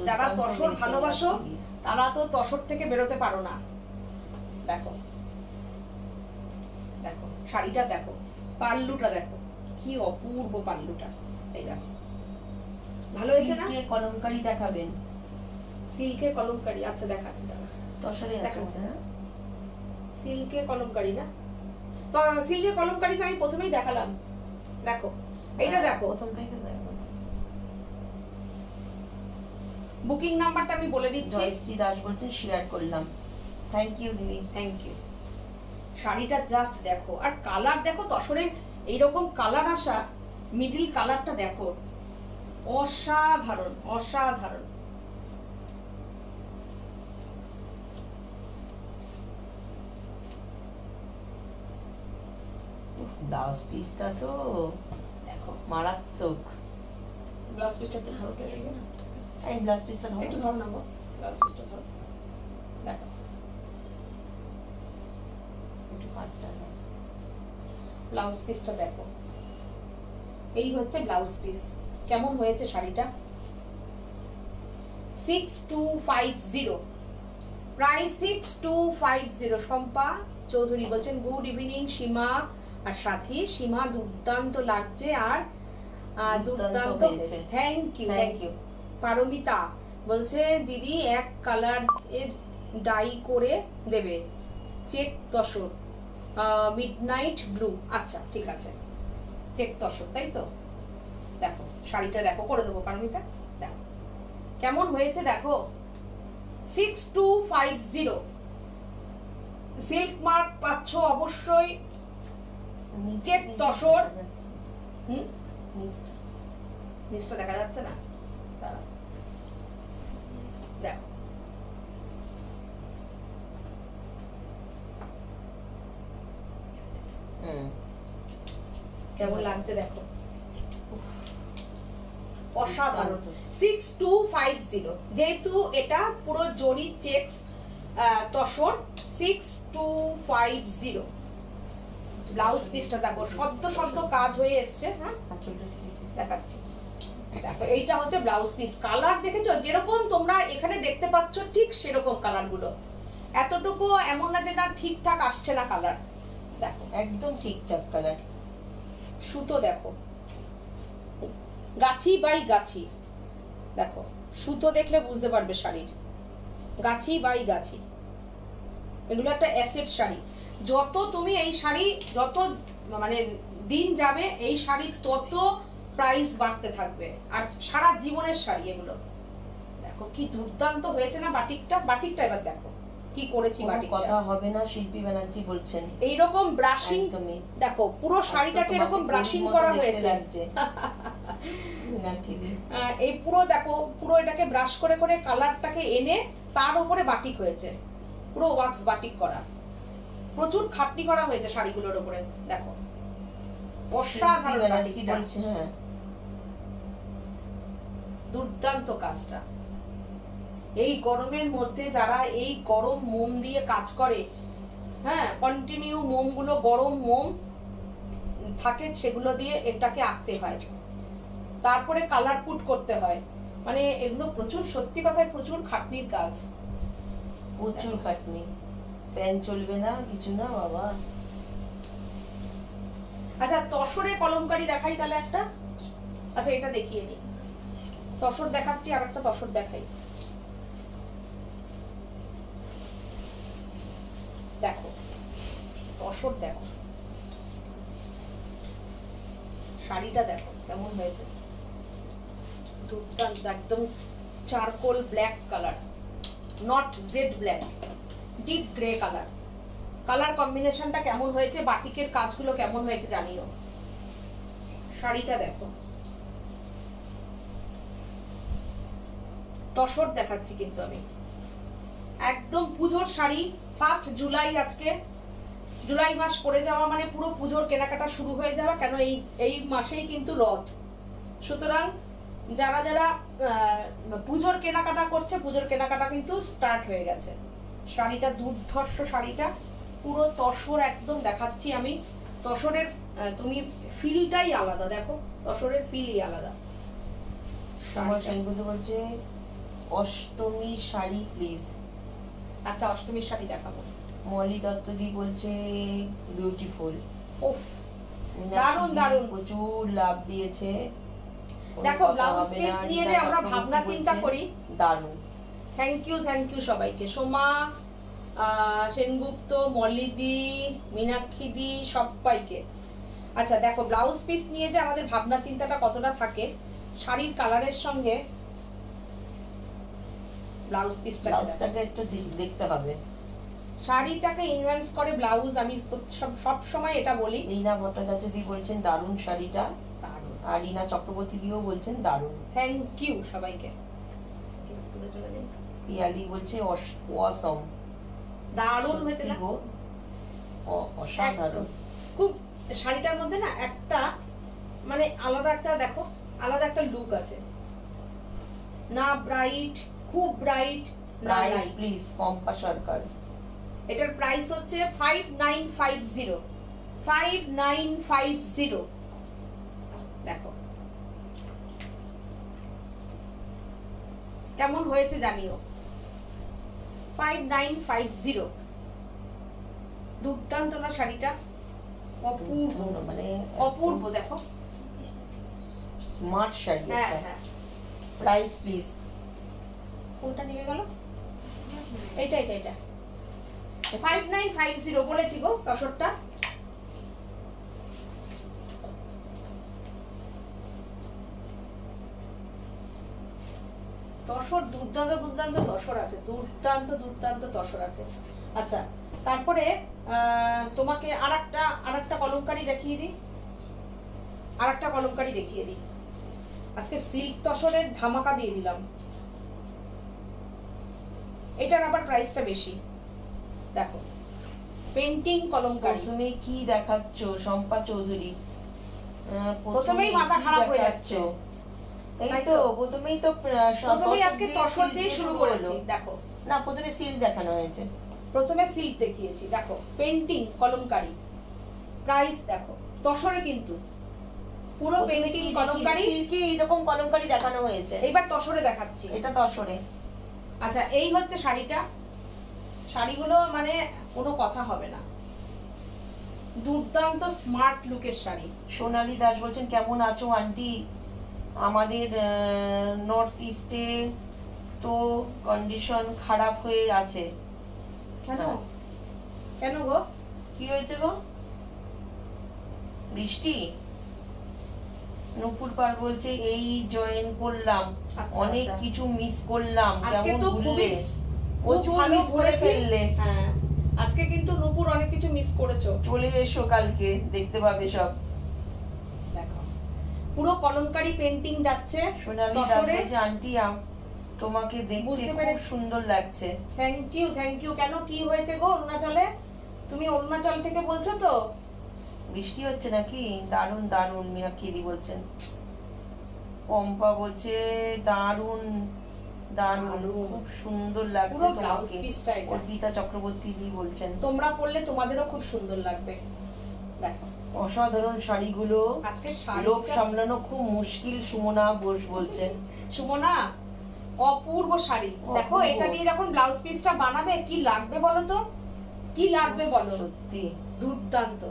যারা তসর ভালোবাসো তারা তো তসর থেকে বেরোতে পারো না। দেখো দেখো শাড়িটা দেখো, পাল্লুটা দেখো কি অপূর্ব পাল্লুটা, এই দেখো ভালো হয়েছে না? কলমকারি দেখাবেন? সিল্কের কলমকারি, আচ্ছা দেখাচ্ছি দাদা, তসরে দেখাচ্ছে না, সিল্কে কলমকারি না তো, সিল্কে কলমকারি তো আমি প্রথমেই দেখালাম। দেখো এইটা দেখো, প্রথমটাই তো দেখো। বুকিং নাম্বারটা আমি বলে দিচ্ছি। জয়শ্রী দাস বলছেন শেয়ার করলাম, থ্যাংক ইউ দিদি, থ্যাংক ইউ। শাড়িটা জাস্ট দেখো, আর কালার দেখো, তসরে এইরকম কালার আসা, মিডিল কালারটা দেখো, অসাধারণ অসাধারণ। ব্লাউজ পিসটা তো দেখো মারাত্মক। ব্লাউজ পিসটা একটু ধরো, এই ব্লাউজ পিসটা একটু ধরো না গো, ব্লাউজ পিসটা ধরো, দেখো একটু পাটটা ব্লাউজ পিসটা দেখো, এই হচ্ছে ব্লাউজ পিস। কেমন হয়েছে শাড়িটা? 6250, প্রাইস 6250। শম্পা চৌধুরী বলছেন গুড ইভিনিং সীমা আর সাথী, সীমা দুর্দান্ত লাগছে আর দুর্দান্ত হয়েছে, thank you thank you. Paromita বলছে দিদি এক কালার এর ডাই করে দেবে, চেক তসর মিডনাইট ব্লু, আচ্ছা ঠিক আছে চেক তসর, তাই তো? দেখো শাড়িটা দেখো, করে দেবো পারমিতা, দেখো কেমন হয়েছে দেখো। 6250 সিল্ক মার্ক পাচ্ছ অবশ্যই, চেক তসর। নিচটা দেখা যাচ্ছে না, দেখো কেমন লাগছে দেখো, অসাধারণ। 6250, যেহেতু এটা পুরো জরি চেকস তসর, 6250। ব্লাউজ পিসটা দেখো সদ্য সদ্য কাজ হয়ে এসছে, হ্যাঁ দেখাচ্ছি। দেখো এইটা হচ্ছে ব্লাউজ পিস, কালার দেখেছো যেরকম তোমরা এখানে দেখতে পাচ্ছ ঠিক সেরকম কালার গুলো, এতটুকু এমন না যে না ঠিকঠাক আসছে না কালার, দেখো একদম ঠিকঠাক কালার। সুতো দেখো গাছি বাই গাছি, দেখো সুতো দেখলে বুঝতে পারবে শাড়ির, গাছি বাই গাছি। এগুলো একটা অ্যাসেট শাড়ি, যত তুমি এই শাড়ি যত মানে দিন যাবে এই শাড়ি তত প্রাইস বাড়তে থাকবে, আর সারা জীবনের শাড়ি এগুলো। দেখো কি দুর্দান্ত হয়েছে না বাটিকটা, বাটিকটা এবার দেখো কি করেছি, বাটিকটা কথা হবে না। শিল্পী ব্যানার্জি বলছেন এইরকম ব্রাশিং, দেখো পুরো শাড়িটাকে এরকম ব্রাশিং করা হয়েছে, এই পুরো দেখো পুরো এটাকে ব্রাশ করে করে কালারটাকে এনে তার উপরে বাটিক হয়েছে, পুরো ওয়াক্স বাটিক করা, প্রচুর খাটনি করা হয়েছে শাড়িগুলোর উপরে। দেখো অসাধারণ বলছে, হ্যাঁ দুর্দান্ত কাজটা। এই গরমের মধ্যে যারা এই গরম মোম দিয়ে কাজ করে, হ্যাঁ কন্টিনিউ মোম গুলো গরম মোম থাকে সেগুলো দিয়ে এটাকে আঁকতে হয়, তারপরে কালার পুট করতে হয়, মানে এগুলো প্রচুর, সত্যি কথায় প্রচুর খাটনির কাজ, প্রচুর খাটনি। ফ্যান চলবে না কিছু না বাবা। আচ্ছা তসরে কলমকারি দেখাই তাহলে একটা, আচ্ছা এটা দেখিয়ে নি, তসর দেখাচ্ছি আর একটা তসর দেখাই। দেখো তসর দেখো, শাড়িটা দেখো কেমন হয়েছে, দুর্দান্ত একদম charcoal black colour, not jet black, deep grey colour, colour কম্বিনেশনটা কেমন হয়েছে, বাটিকের কাজগুলো কেমন হয়েছে জানিও। শাড়িটা দেখো, তসর দেখাচ্ছি কিন্তু আমি, একদম পুজোর শাড়ি। 1 জুলাই আজকে, জুলাই মাস পড়ে যাওয়া মানে পুরো পুজোর কেনাকাটা শুরু হয়ে যাওয়া, কেন এই মাসেই কিন্তু রথ। সুতরাং যারা যারা পুজোর কেনাকাটা করছে, পুজোর কেনাকাটা কিন্তু স্টার্ট হয়ে গেছে। শাড়িটা দুর্ধর্ষ, শাড়িটা পুরো তসর একদম দেখাচ্ছি আমি। তসরের তুমি ফিলটাই আলাদা, দেখো তসরের ফিলই আলাদা। আমার সেনগুলো বলছে অষ্টমী শাড়ি প্লিজ। আচ্ছা, অষ্টমীর শাড়ি দেখাবো। মলি দত্ত দি বলছে বিউটিফুল। উফ, দারুণ দারুণ, প্রচুর লাভ দিয়েছে। দেখো ব্লাউজ পিস নিয়ে যে আমরা ভাবনা চিন্তা করি, দারুণ। থ্যাংক ইউ সবাইকে, সোমা, সেনগুপ্ত, মল্লিদি, মীনাক্ষী দি, সবাইকে। আচ্ছা দেখো, ব্লাউজ পিস নিয়ে যে আমাদের ভাবনা চিন্তাটা কতটা থাকে, শাড়ির কালারের সঙ্গে ব্লাউজ ব্লাউজটাকে একটু দেখতে হবে। শাড়িটাকে ইনভেন্স করে ব্লাউজ, আমি সব সময় এটা বলি। রিনা ভট্টাচার্য দি বলছেন দারুণ শাড়িটা, আর রিনা চক্রবর্তী দিও বলছেন দারুণ। থ্যাংক ইউ সবাইকে। পিয়ালি বলছে অসম, দারুণ হয়েছে না, অসাধারণ। খুব শাড়িটার মধ্যে না একটা মানে আলাদা একটা, দেখো আলাদা একটা লুক আছে, না ব্রাইট, খুব ব্রাইট না লাইট। প্লিজ পম্পা সরকার। এটার প্রাইস হচ্ছে 5950, 5950। দেখো কেমন হয়েছে জানিও। 5950, দুর্দান্ত না শাড়িটা, অপূর্ব, মানে অপূর্ব। দেখো স্মার্ট শাড়ি। হ্যাঁ হ্যাঁ। Price please. কোনটা নিয়ে গেল? এটা এটা এটা 5950 বলেছি গো, তসরটা। তসর দুর্দান্ত দুর্দান্ত তসর আছে, দুর্দান্ত দুর্দান্ত তসর আছে। আচ্ছা, তারপরে তোমাকে আরেকটা কলমকারি দেখিয়ে দিই, আরেকটা কলমকারি দেখিয়ে দিই। আজকে সিল্ক তসরের ধামাকা দিয়ে দিলাম। এটার আবার প্রাইসটা বেশি। দেখো পেন্টিং কলমকারি। তুমি কি দেখাচ্ছ শম্পা চৌধুরী? প্রথমেই মাথা খারাপ হয়ে যাচ্ছে। এই তো প্রথমেই তো প্রথমেই আজকে তসর দিয়ে শুরু করেছি। দেখো না, প্রথমে সিল্ক দেখানো হয়েছে, প্রথমে সিল্ক দেখিয়েছি। দেখো পেন্টিং কলমকারি, প্রাইস দেখো তসরে কিন্তু পুরো পেন্টিং কলমকারি। সিল্কে এরকম কলমকারি দেখানো হয়েছে, এইবার তসরে দেখাচ্ছি। এটা তসরে। আচ্ছা, এই হচ্ছে শাড়িটা। শাড়িগুলো মানে কোনো কথা হবে না, দুর্দান্ত স্মার্ট লুকের শাড়ি। সোনালী দাস বলছেন কেমন আছো আন্টি? আমাদের নর্থ ইস্টে তো কন্ডিশন খারাপ হয়ে আছে। কেন কেন গো, কি হয়েছে গো? বৃষ্টি? নূপুর পার বলছে এই জয়েন করলাম, অনেক কিছু মিস করলাম। আজকে তো ভুললে প্রচুর মিস করে ফেললে। হ্যাঁ, আজকে কিন্তু নূপুর অনেক কিছু মিস করেছো। চলে এসো কালকে, দেখতে পাবে সব। দেখো পুরো কলমকারি পেন্টিং যাচ্ছে। সোনালী দাস বলছে আন্টি তোমাকে দেখতে খুব সুন্দর লাগছে। Thank you. কেন কি হয়েছে গো অরুণাচলে? তুমি অরুণাচল থেকে বলছো তো? বৃষ্টি হচ্ছে নাকি? দারুন দারুন মীনাক্ষী দি বলছেন। পম্পা বলছে দারুন দারুন, খুব সুন্দর লাগছে তোমাকে। অর্পিতা চক্রবর্তী দি বলছেন তোমরা পরলে তোমাদেরও খুব সুন্দর লাগবে। দেখো অসাধারণ শাড়িগুলো, আজকে লোক সামলানো খুব মুশকিল। সুমনা বোস বলছেন। সুমনা, অপূর্ব শাড়ি। দেখো এটা দিয়ে যখন ব্লাউজ পিসটা বানাবে কি লাগবে বলো তো, কি লাগবে বলো? সত্যি দুর্দান্ত।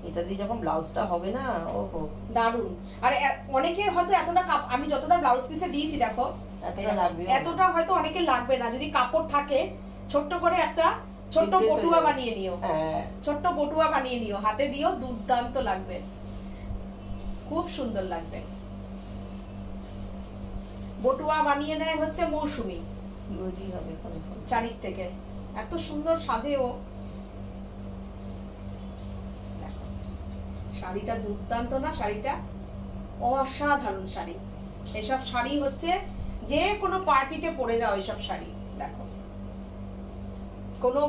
এটা দিয়ে যখন ব্লাউজটা হবে না, ওহো দারুন। আর অনেকের হয়তো এতটা আমি যতটা ব্লাউজ পিসে দিয়েছি দেখো, এতটা লাগবে, এতটা হয়তো অনেকের লাগবে না। যদি কাপড় থাকে ছোট্ট করে একটা ছোট্ট বটুয়া বানিয়ে নিও, ছোট্ট বটুয়া বানিয়ে নিও, হাতে দিও, দুর্দান্ত লাগবে, খুব সুন্দর লাগবে। বটুয়া বানিয়ে নেয় হচ্ছে মৌসুমী চারিক থেকে, এত সুন্দর সাজে ও। শাড়িটা দুর্দান্ত না, শাড়িটা অসাধারণ শাড়ি। এসব শাড়ি হচ্ছে যে কোনো পার্টিতে পরে যাও এসব শাড়ি। দেখো কোনো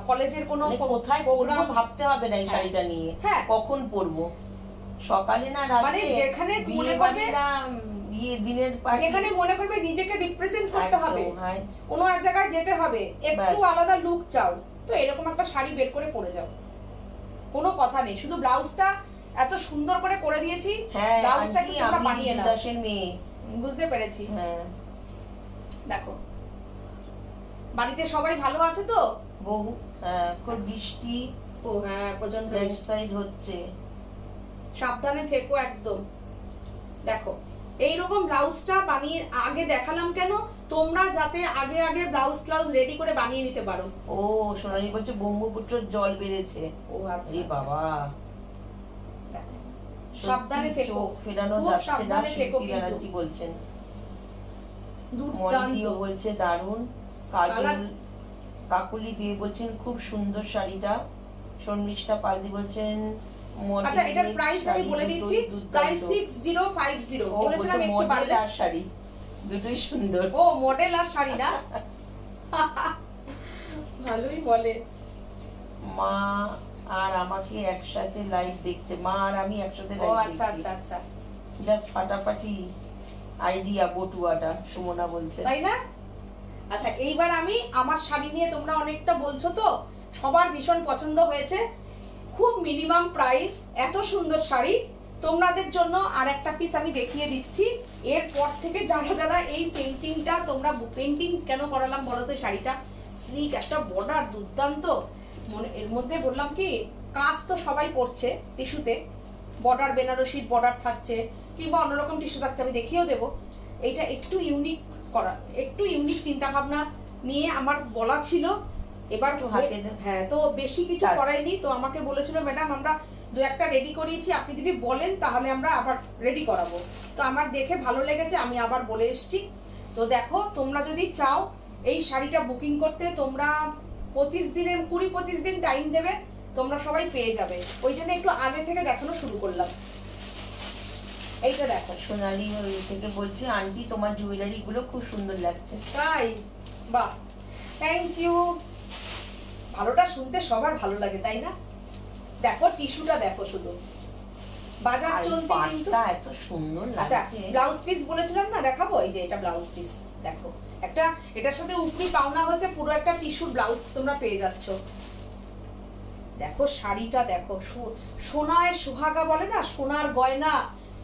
কলেজের কোনো মানে কোথায় পরবো ভাবতে হবে না এই শাড়িটা নিয়ে, হ্যাঁ কখন পরবো, সকালে না রাতে, মানে যেখানে বিয়ে বাড়ি না বিয়ে দিনের পার্টি, যেখানে মনে করবে নিজেকে রিপ্রেজেন্ট করতে হবে, হ্যাঁ কোনো এক জায়গায় যেতে হবে, একটু আলাদা লুক চাও, তো এরকম একটা শাড়ি বের করে পরে যাও, কোনো কথা নেই। শুধু ব্লাউজটা এত সুন্দর করে দিয়েছি, হ্যাঁ ব্লাউজটা কি তোমরা বানিয়ে নাও। দাসের মেয়ে, বুঝতে পেরেছি। হ্যাঁ দেখো বাড়িতে সবাই ভালো আছে তো? বহু, হ্যাঁ খুব বৃষ্টি, ও হ্যাঁ প্রচন্ড এক্সারসাইজ হচ্ছে, সাবধানে থেকো একদম। দেখো এইরকম ব্লাউজটা বানিয়ে আগে দেখালাম কেন, তোমরা যাতে আগে আগে ব্লাউজ রেডি করে বানিয়ে নিতে পারো। ও সোনালী বলছে ব্রহ্মপুত্রের জল বেড়েছে, ও আচ্ছা বাবা সাবধানে থেকো, চোখ ফেরানো যাচ্ছে না, শিল্পী ব্যানার্জি বলছেন। মনিদিও বলছে দারুণ, কাজল কাকুলি দিয়ে বলছেন খুব সুন্দর শাড়িটা, শর্মিষ্ঠা পালদি বলছেন আচ্ছা এটার প্রাইস আমি বলে দিচ্ছি, প্রাইস 6050। বলেছিলাম একটু মডেল আর শাড়ি দুটোই সুন্দর। ও মডেল আর শাড়ি না, ভালোই বলে। মা আর আমাকে একসাথে লাইভ দেখছে, মা আর আমি একসাথে লাইভ দেখছি। আচ্ছা আচ্ছা আচ্ছা, জাস্ট ফাটাফাটি আইডিয়া বটুয়াটা সুমনা বলছে, তাই না? আচ্ছা এইবার আমি আমার শাড়ি নিয়ে, তোমরা অনেকটা বলছো তো, সবার ভীষণ পছন্দ হয়েছে, খুব মিনিমাম প্রাইস, এত সুন্দর শাড়ি তোমাদের জন্য আর একটা পিস আমি দেখিয়ে দিচ্ছি। এরপর থেকে যারা যারা এই পেইন্টিংটা, তোমরা পেইন্টিং কেন করালাম বলো তো, শাড়িটা স্লিক একটা বর্ডার দুর্দান্ত, মনে এর মধ্যে বললাম কি কাজ তো সবাই পরছে, টিস্যুতে বর্ডার, বেনারসির বর্ডার থাকছে কিংবা অন্যরকম টিস্যু থাকছে, আমি দেখিয়েও দেবো। এইটা একটু ইউনিক করা, একটু ইউনিক চিন্তা ভাবনা নিয়ে আমার বলা ছিল। এবার হাতে হ্যাঁ তো বেশি কিছু করাইনি, তো আমাকে বলেছিল ম্যাডাম আমরা দু একটা রেডি করিয়েছি, আপনি যদি বলেন তাহলে আমরা আবার রেডি করাবো। তো আমার দেখে ভালো লেগেছে, আমি আবার বলে এসছি। তো দেখো তোমরা যদি চাও এই শাড়িটা বুকিং করতে, তোমরা 25 দিনের 20-25 দিন টাইম দেবে, তোমরা সবাই পেয়ে যাবে। ওই জন্য একটু আগে থেকে দেখানো শুরু করলাম। এইটা দেখো, সোনালী থেকে বলছে আন্টি তোমার জুয়েলারি গুলো খুব সুন্দর লাগছে। তাই? বাহ, থ্যাংক ইউ। ভালোটা শুনতে সবার ভালো লাগে তাই না? দেখো টিস্যুটা দেখো, শুধু বাজার চলতে কিন্তু এত সুন্দর আচ্ছা লাগছে। ব্লাউজ পিস বলেছিলাম না দেখাবো, এই যে এটা ব্লাউজ পিস দেখো, একটা এটার সাথে উপরি পাওনা হচ্ছে পুরো একটা টিস্যুর ব্লাউজ তোমরা পেয়ে যাচ্ছ। দেখো শাড়িটা দেখো, সোনায় সুহাগা বলে না, সোনার গয়না,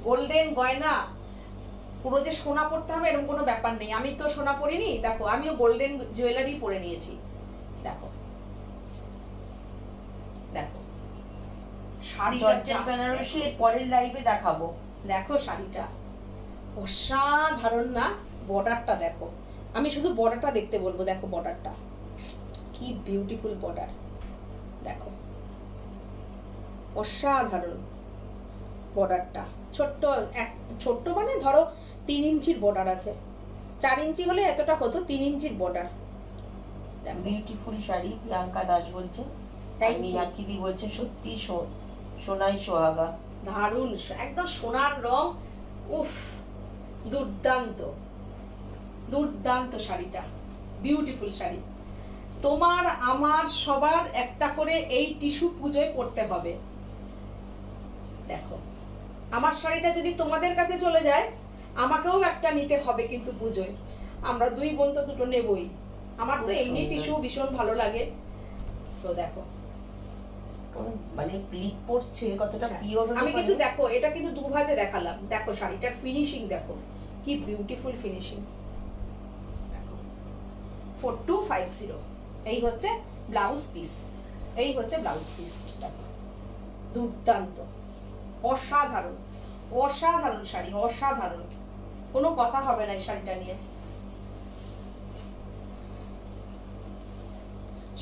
গোল্ডেন গয়না, পুরো যে সোনা পরতে হবে এরকম কোনো ব্যাপার নেই। আমি তো সোনা পরিনি, দেখো আমিও গোল্ডেন জুয়েলারি পরে নিয়েছি। দেখো দেখো শাড়িটা বেনারসি পরের লাইভে দেখাবো। দেখো শাড়িটা অসাধারণ না, বর্ডারটা দেখো, আমি শুধু বর্ডারটা দেখতে বলবো। দেখো বর্ডারটা কি বিউটিফুল বর্ডার, দেখো অসাধারণ বর্ডারটা। ছোট্ট মানে ধরো 3 ইঞ্চির বর্ডার আছে, 4 ইঞ্চি হলে এতটা হতো, 3 ইঞ্চির বর্ডার। বিউটিফুল শাড়ি, প্রিয়াঙ্কা দাস বলছে। মীনাক্ষী দি বলছে সত্যি সোনাই সোহাগা, দারুণ, একদম সোনার রং, উফ দুর্দান্ত দুর্দান্ত শাড়িটা, বিউটিফুল শাড়ি। তোমার আমার সবার একটা করে এই টিস্যু পুজোয় পড়তে হবে। দেখো আমার শাড়িটা যদি তোমাদের কাছে চলে যায়, আমাকেও একটা নিতে হবে কিন্তু পুজোয়। আমরা 2 বোন তো দুটো নেবই। আমার তো এমনি টিস্যু ভীষণ ভালো লাগে। তো দেখো মানে প্লিট পড়ছে কতটা পিওর। আমি কিন্তু দেখো এটা কিন্তু 2 ভাঁজে দেখালাম, দেখো শাড়িটার ফিনিশিং দেখো কি বিউটিফুল ফিনিশিং। দেখো 4250, এই হচ্ছে ব্লাউজ পিস, এই হচ্ছে ব্লাউজ পিস। দেখো দুর্দান্ত, অসাধারণ অসাধারণ শাড়ি, অসাধারণ, কোনো কথা হবে না এই শাড়িটা নিয়ে।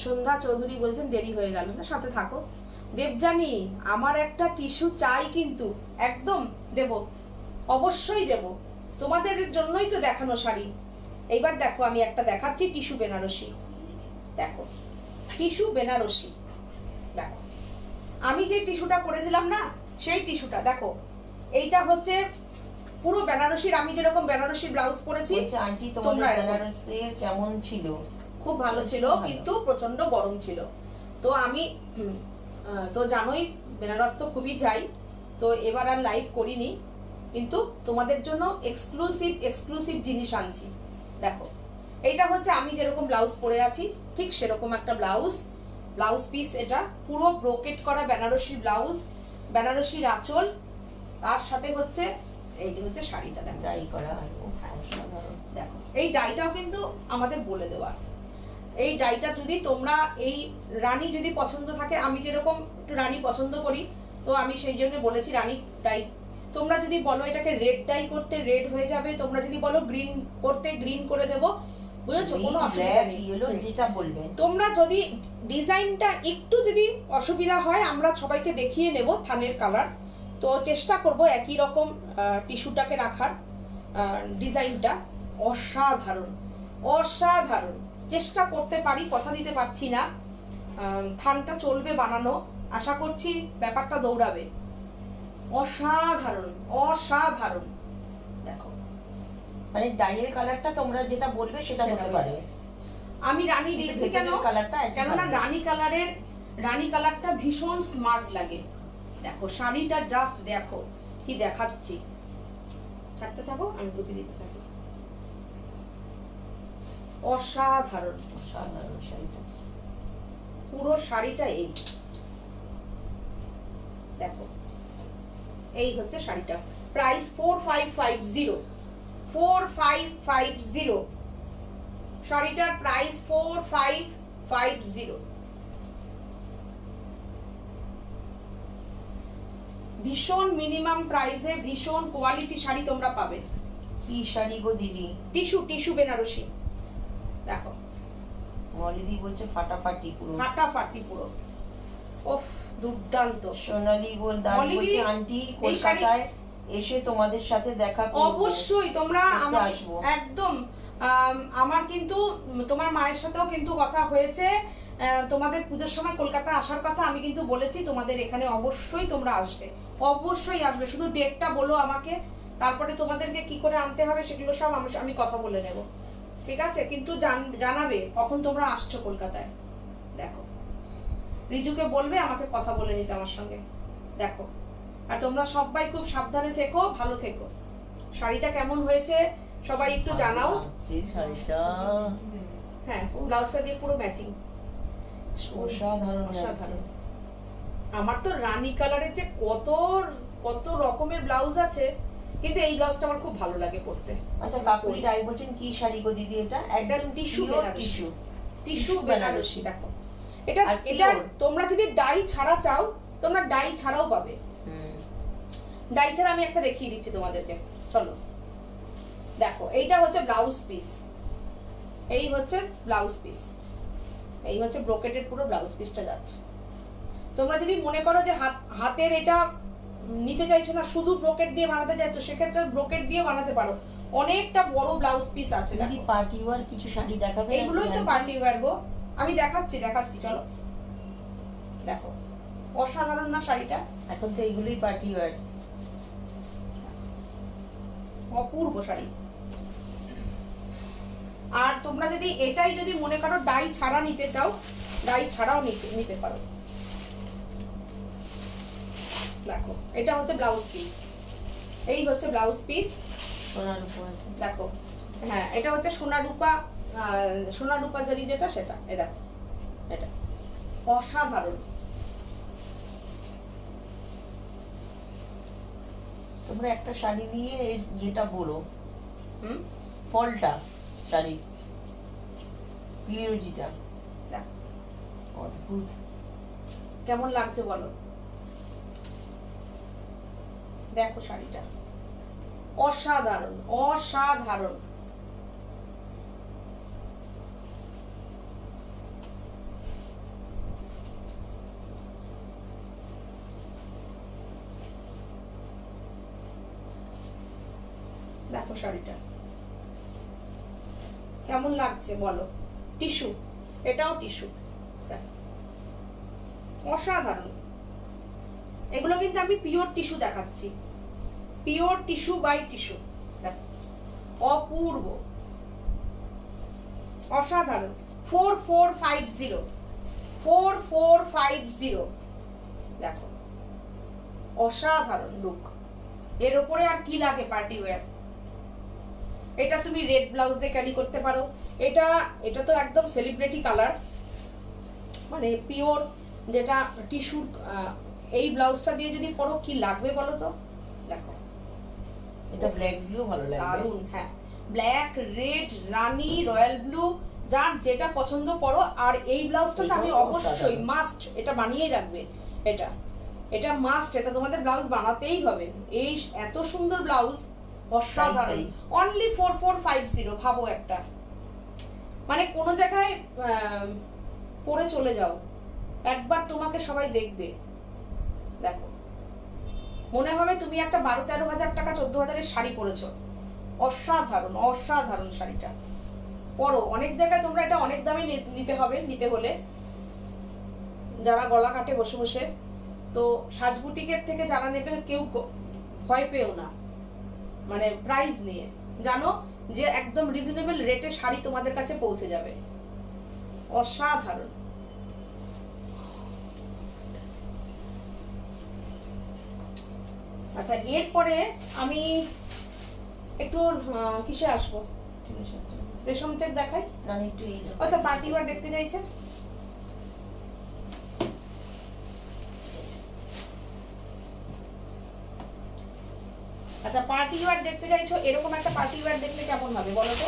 সন্ধ্যা চৌধুরী বলছেন দেরি হয়ে গেল না, সাথে থাকো। দেবজানি আমার একটা টিস্যু চাই, কিন্তু একদম দেব, অবশ্যই দেব, তোমাদের জন্যই তো দেখানো শাড়ি। এইবার দেখো আমি একটা দেখাচ্ছি টিস্যু বেনারসি। দেখো টিস্যু বেনারসি, দেখো আমি যে টিস্যুটা পরেছিলাম না, সেই টিস্যুটা দেখো, এইটা হচ্ছে পুরো বেনারসির, আমি যেরকম বেনারসির ব্লাউজ পরেছি। আন্টি তোমাদের বেনারসে কেমন ছিল? খুব ভালো ছিল, কিন্তু প্রচন্ড গরম ছিল। তো আমি তো জানোই বেনারস তো খুবই যাই, তো এবার আর লাইভ করিনি, কিন্তু তোমাদের জন্য এক্সক্লুসিভ জিনিস আনছি। দেখো, এইটা হচ্ছে আমি যেরকম ব্লাউজ পরে আছি ঠিক সেরকম একটা ব্লাউজ পিস। এটা পুরো ব্রোকেট করা বেনারসি ব্লাউজ, বেনারসির আঁচল, তার সাথে হচ্ছে এইটি হচ্ছে শাড়িটা। দেখো ডাই করা। দেখো এই ডাইটাও কিন্তু আমাদের বলে দেওয়া। এই ডাইটা যদি তোমরা এই রানী যদি পছন্দ থাকে, আমি যেরকম একটু রানী পছন্দ করি, তো আমি সেই জন্য বলেছি রানী ডাই। তোমরা যদি বলো এটাকে রেড ডাই করতে, রেড হয়ে যাবে। তোমরা যদি বলো গ্রিন করতে, গ্রিন করে দেবো, বুঝেছো? কোনো অসুবিধা নেই, যেটা বলবে। তোমরা যদি ডিজাইনটা একটু যদি অসুবিধা হয়, আমরা সবাইকে দেখিয়ে নেব থানের কালার। তো চেষ্টা করব একই রকম টিস্যুটাকে রাখার। ডিজাইনটা অসাধারণ, অসাধারণ। চেষ্টা করতে পারি, কথা দিতে পারছি না। থানটা চলবে বানানো, আশা করছি ব্যাপারটা দৌড়াবে। অসাধারণ, অসাধারণ। দেখো মানে ডাইয়ের কালারটা তোমরা যেটা বলবে সেটা হতে পারে। আমি রানী দিয়েছি কেন? কেননা রানী কালারটা ভীষণ স্মার্ট লাগে। দেখো শাড়িটা জাস্ট দেখো কি দেখাচ্ছি। ছাড়তে থাকো, আমি বুঝে দিতে থাকি। অসাধারণ, অসাধারণ শাড়িটা। পুরো শাড়িটা এই দেখো, এই হচ্ছে শাড়িটা। প্রাইস 4550, 4550। শাড়িটার প্রাইস 4550। ভীষণ মিনিমাম প্রাইসে ভীষণ কোয়ালিটি শাড়ি তোমরা পাবে। কি শাড়ি গো দিদি? টিস্যু বেনারসি। দেখো মলিদি বলছে ফাটাফাটি পুরো, ফাটাফাটি পুরো। ওফ দুর্দান্ত। সোনালী বলছে আন্টি কলকাতায় এসে তোমাদের সাথে দেখা করব। অবশ্যই তোমরা আসবো একদম। আমার কিন্তু তোমার মায়ের সাথেও কিন্তু কথা হয়েছে, তোমাদের পুজোর সময় কলকাতা আসার কথা আমি কিন্তু বলেছি। তোমাদের এখানে অবশ্যই তোমরা আসবে, অবশ্যই আসবে। শুধু ডেটটা বলো আমাকে, তারপরে তোমাদেরকে কি করে আনতে হবে সেগুলো সব আমি কথা বলে নেব, ঠিক আছে? কিন্তু জানাবে কখন তোমরা আসছো কলকাতায়। দেখো রিজুকে বলবে আমাকে কথা বলে নিতে আমার সঙ্গে। দেখো, আর তোমরা সবাই খুব সাবধানে থেকো, ভালো থেকো। শাড়িটা কেমন হয়েছে সবাই একটু জানাও। শাড়িটা হ্যাঁ, ব্লাউজটা দিয়ে পুরো ম্যাচিং। অসাধারণ। আমার তো রানী কালারের যে কত রকমের ব্লাউজ আছে, কিন্তু এই ব্লাউজটা আমার খুব ভালো লাগে পরতে। আচ্ছা কাকুরি রাই বলছেন কি শাড়ি গো দিদি? এটা একদম টিস্যু বেনারসি। দেখো এটা তোমরা যদি ডাই ছাড়া চাও, তোমরা ডাই ছাড়াও পাবে। ডাই ছাড়া আমি একটা দেখিয়ে দিচ্ছি তোমাদেরকে, চলো। দেখো এইটা হচ্ছে ব্লাউজ পিস, এই হচ্ছে ব্লাউজ পিস, এই হচ্ছে ব্রোকেটের পুরো ব্লাউজ পিসটা যাচ্ছে। তোমরা যদি মনে করো যে হাতের এটা নিতে চাইছো না, শুধু ব্রোকেট দিয়ে বানাতে চাইছো, সেক্ষেত্রে ব্রোকেট দিয়ে বানাতে পারো। অনেকটা বড় ব্লাউজ পিস আছে। দিদি পার্টি ওয়্যার কিছু শাড়ি দেখাবে? এগুলোই তো পার্টি ওয়্যার গো, আমি দেখাচ্ছি চলো। দেখো অসাধারণ না শাড়িটা? এখন তো এইগুলোই পার্টি ওয়্যার। অপূর্ব শাড়ি। আর তোমরা যদি এটাই যদি মনে করো ডাই ছাড়া নিতে চাও, ডাই ছাড়াও নিতে পারো। দেখো এটা হচ্ছে ব্লাউজ পিস, এই হচ্ছে ব্লাউজ পিস। সোনা রূপা আছে দেখো, হ্যাঁ এটা হচ্ছে সোনা রূপা জারি যেটা, সেটা। এই দেখো এটা অসাধারণ। তোমরা একটা শাড়ি নিয়ে যেটা বলো, ফলটা শাড়ি পিওরিটিটা অদ্ভুত। কেমন লাগছে বলো? দেখো শাড়িটা অসাধারণ, অসাধারণ। দেখো শাড়িটা কেমন লাগছে বলো? টিস্যু, এটাও টিস্যু। অসাধারণ। এগুলো কিন্তু আমি পিওর টিস্যু দেখাচ্ছি, পিওর টিস্যু বাই টিস্যু। দেখো অপূর্ব, অসাধারণ। 4450, 4450। দেখো অসাধারণ লুক। এর উপরে আর কি লাগে পার্টি ওয়্যার। এটা তুমি রেড ব্লাউজ দিয়ে ক্যারি করতে পারো। এটা এটা তো একদম সেলিব্রিটি কালার, মানে পিওর যেটা টিস্যুর। এই ব্লাউজটা দিয়ে যদি পরো কি লাগবে বলো তো। দেখো এটা ব্ল্যাক দিয়েও ভালো লাগবে। দারুন, হ্যাঁ। ব্ল্যাক, রেড, রানী, রয়্যাল ব্লু, যার যেটা পছন্দ পরো। আর এই ব্লাউজটা তো আমি অবশ্যই মাস্ট এটা বানিয়েই রাখবে। এটা এটা মাস্ট, এটা তোমাদের ব্লাউজ বানাতেই হবে। এই এত সুন্দর ব্লাউজ, অসাধারণ। অনলি 4450। ভাবো একটা, মানে কোনো জায়গায় পরে চলে যাও, একবার তোমাকে সবাই দেখবে। দেখো মনে হবে তুমি একটা 12-13 হাজার টাকা 14 হাজারের শাড়ি পরেছো। অসাধারণ, অসাধারণ শাড়িটা পরো। অনেক জায়গায় তোমরা এটা অনেক দামে নিতে হবে, নিতে হলে যারা গলা কাটে বসে বসে। তো সাজবুটিকের থেকে যারা নেবে কেউ ভয় পেও না, মানে প্রাইস নিয়ে জানো যে একদম রিজনেবল রেটে শাড়ি তোমাদের কাছে পৌঁছে যাবে। অসাধারণ। আচ্ছা এরপরে আমি একটু কিসে আসবো, রেশম চেক দেখাই। আচ্ছা পার্টি ওয়্যার দেখতে চাইছে। আচ্ছা পার্টি ওয়্যার দেখতে চাইছো, এরকম একটা পার্টি ওয়্যার দেখলে কেমন হবে বলো তো।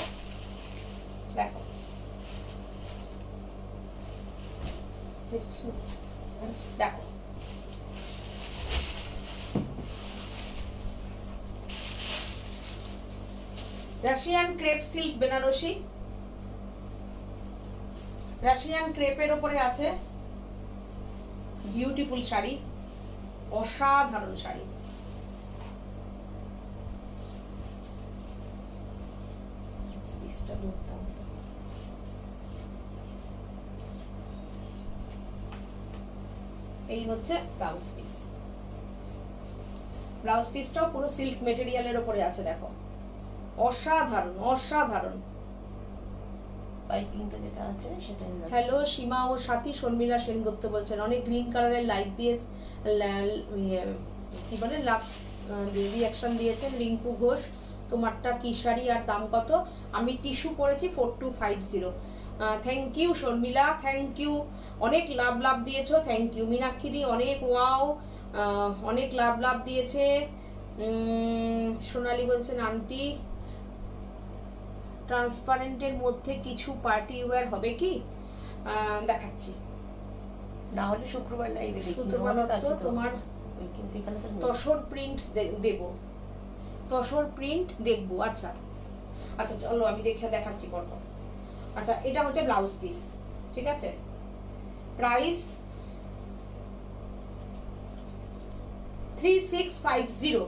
দেখো দেখো Russian crepe silk Banarasi, Russian ক্রেপের উপরে আছে বিউটিফুল শাড়ি, অসাধারণ শাড়ি। এই হচ্ছে ব্লাউজ পিস। ব্লাউজ পিসটাও পুরো সিল্ক মেটেরিয়ালের উপরে আছে। দেখো অসাধারণ, অসাধারণ। পাইপিংটা যেটা আছে সেটা। হ্যালো সীমা ও সাথী, শর্মিলা সেনগুপ্ত বলছেন অনেক গ্রিন কালারের লাইট দিয়ে কি বলে লাভ রিঅ্যাকশন দিয়েছেন। রিঙ্কু ঘোষ, তোমারটা কি শাড়ি আর দাম কত? আমি টিস্যু পরেছি 4250। Thank you Sharmila, thank you. অনেক লাভ লাভ দিয়েছো, থ্যাংক ইউ। মীনাক্ষী অনেক ওয়াও, অনেক লাভ লাভ দিয়েছে। সোনালী বলছেন আন্টি ট্রান্সপারেন্টের মধ্যে কিছু পার্টি ওয়্যার হবে কি? দেখাচ্ছি, না হলে শুক্রবার লাইভে দেখি। তোমার কিন্তু এখানে তো তসর প্রিন্ট দেব, তসর প্রিন্ট দেখবো। আচ্ছা আচ্ছা চলো আমি দেখাচ্ছি পরপর। আচ্ছা এটা হচ্ছে ব্লাউজ পিস, ঠিক আছে। Price 3650,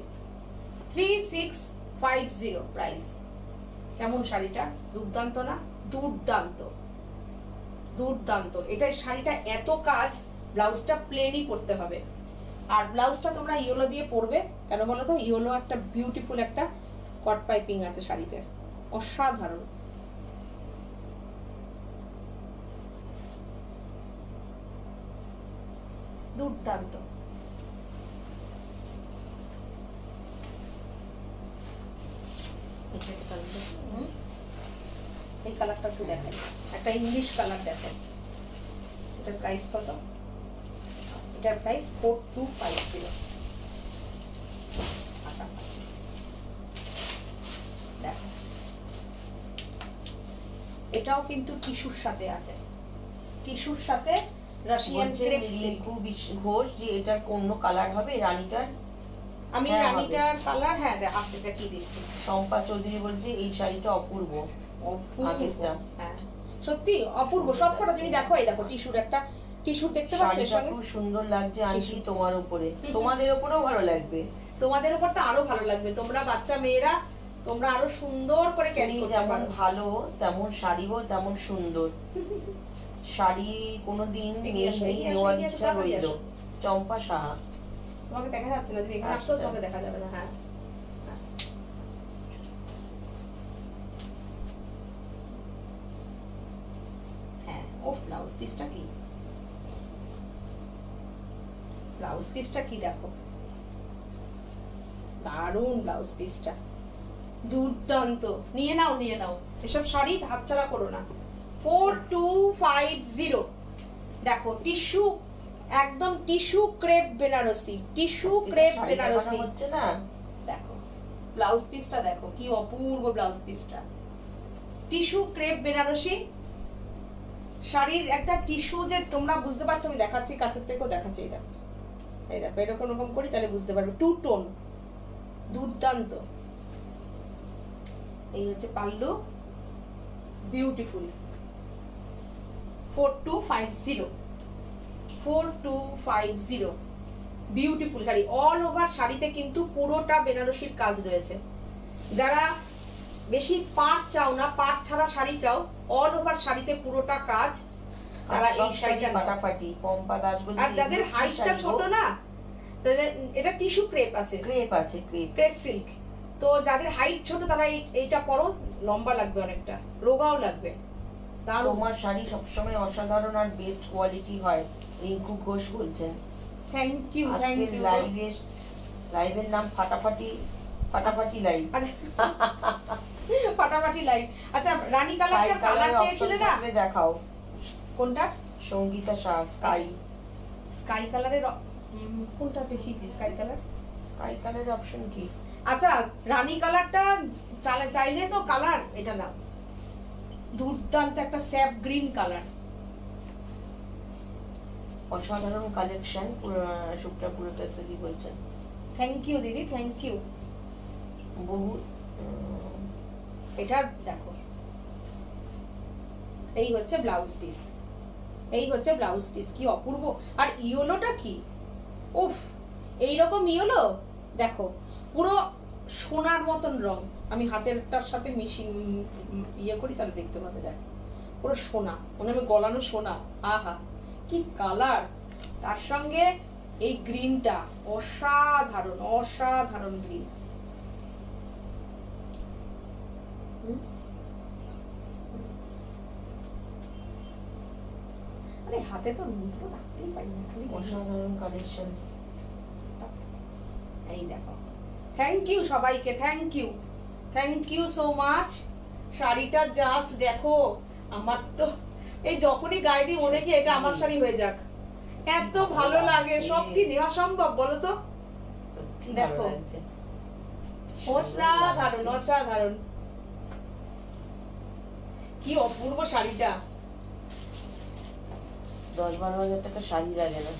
3650 price. কেমন শাড়িটা? দুর্দান্ত না? দুর্দান্ত, দুর্দান্ত। এটাই শাড়িটা এত কাজ, ব্লাউজটা প্লেনই পরতে হবে। আর ব্লাউজটা তোমরা ইয়েলো দিয়ে পরবে, কেন বলো তো? ইয়েলো একটা বিউটিফুল একটা কট পাইপিং আছে শাড়িতে, অসাধারণ। দুর্দান্ত। এই কালারটা একটু দেখাই, একটা ইংলিশ কালার দেখাই। এটার প্রাইস কত? এটার প্রাইস 4250। দেখো এটাও কিন্তু টিস্যুর সাথে আছে, টিস্যুর সাথে রাশিয়ান ক্রেপ সিল্ক। ঘোষ যে এটার কোন কালার হবে রানীটার? আমি রানীটার কালার হ্যাঁ আছে, দেখিয়ে দিচ্ছি। শম্পা চৌধুরী বলছে এই শাড়িটা অপূর্ব, অপূর্ব। হ্যাঁ সত্যি অপূর্ব সবকটা। তুমি দেখো, এই দেখো টিস্যুর একটা টিস্যু দেখতে পাচ্ছ, খুব সুন্দর লাগছে আন্টি তোমার উপরে। তোমাদের উপরেও ভালো লাগবে, তোমাদের উপর তো আরো ভালো লাগবে। তোমরা বাচ্চা মেয়েরা, তোমরা আরো সুন্দর করে ক্যারি করতে যেমন পারো। ভালো তেমন শাড়িও তেমন সুন্দর। শাড়ি কোনোদিন নেওয়ার ইচ্ছা রইল। চম্পা সাহা, তোমাকে দেখা যাচ্ছে না, তুমি এখানে আসলেও আচ্ছা। তোমাকে দেখা যাবে না। হ্যাঁ হ্যাঁ, ও ব্লাউজ পিসটা কি, ব্লাউজ পিসটা কি দেখো, দারুণ ব্লাউজ পিসটা, দুর্দান্ত। নিয়ে নাও নিয়ে নাও, এসব শাড়ি হাতছাড়া করো না। 4250 দেখো, টিস্যু, একদম tissue crepe Banarasi, tissue crepe Banarasi হচ্ছে না। দেখো ব্লাউজ পিসটা দেখো, কি অপূর্ব ব্লাউজ পিসটা, টিস্যু ক্রেপ বেনারসি শাড়ির একটা টিস্যু, যে তোমরা বুঝতে পারছো, আমি দেখাচ্ছি কাছের থেকেও দেখাচ্ছি। এই দেখো, এই দেখো, এরকম এরকম করি তাহলে বুঝতে পারবে, টু টোন, দুর্দান্ত। এই হচ্ছে pallu, beautiful. 4250 beautiful sari, all over শাড়িতে কিন্তু পুরোটা বেনারসির কাজ রয়েছে। যারা বেশি পাট চাও না, পাট ছাড়া শাড়ি চাও, অল ওভার শাড়িতে পুরোটা কাজ, তারা এই শাড়িটা ফাটাফাটি পম্পা দাস বলে। আর যাদের হাইটটা ছোট না, তাদের এটা টিস্যু ক্রেপ আছে, ক্রেপ আছে, ক্রেপ সিল্ক, তো যাদের হাইট ছোট তারা এইটা পরো, লম্বা লাগবে অনেকটা, রোগাও লাগবে। তোমার শাড়ি সবসময় অসাধারণ আর বেস্ট কোয়ালিটি হয়, রিঙ্কু ঘোষ বলছেন। Thank you, thank you. লাইভের নাম ফাটাফাটি, ফাটাফাটি লাইভ। ফাটাফাটি লাইভ। আচ্ছা, রানী কালারটা কালার চেয়েছিলে না, দেখাও। কোনটা? সঙ্গীতা শাহ, স্কাই। স্কাই কালারের কোনটা দেখিয়েছি? স্কাই কালার, স্কাই কালারের অপশন কি? আচ্ছা, রানী কালারটা চাইলে তো কালার এটা নাও, দুর্দান্ত একটা স্যাপ গ্রিন কালার, অসাধারণ কালেকশন। শুক্রা পুরোতস্তী বলছেন। থ্যাংক ইউ দিদি, থ্যাংক ইউ। বহু এটা দেখো, এই হচ্ছে ব্লাউজ পিস, এই হচ্ছে ব্লাউজ পিস, কি অপূর্ব। আর ইয়েলোটা কি, উফ, এইরকম ইয়েলো দেখো, পুরো সোনার মতন রং। আমি হাতেরটার সাথে ইয়ে করি তাহলে দেখতে পাবে, দেখো পুরো সোনা, মনে আমি গলানো সোনা। আহা কি কালার, তার সঙ্গে এই গ্রিনটা অসাধারণ, অসাধারণ গ্রিন। আরে হাতে তো মুঠো রাখতেই পারি না, খালি অসাধারণ কালেকশন। এই দেখো, থ্যাংক ইউ সবাইকে, thank you, thank you so much. শাড়িটা জাস্ট দেখো, আমার তো এই যখনই গায়ে দিই মনে কি এটা আমার শাড়ি হয়ে যাক, এত ভালো লাগে। সব কি নেওয়া সম্ভব বলো তো? দেখো, অসাধারণ, অসাধারণ, কি অপূর্ব শাড়িটা। 10-12 হাজার টাকা শাড়ি লাগে না।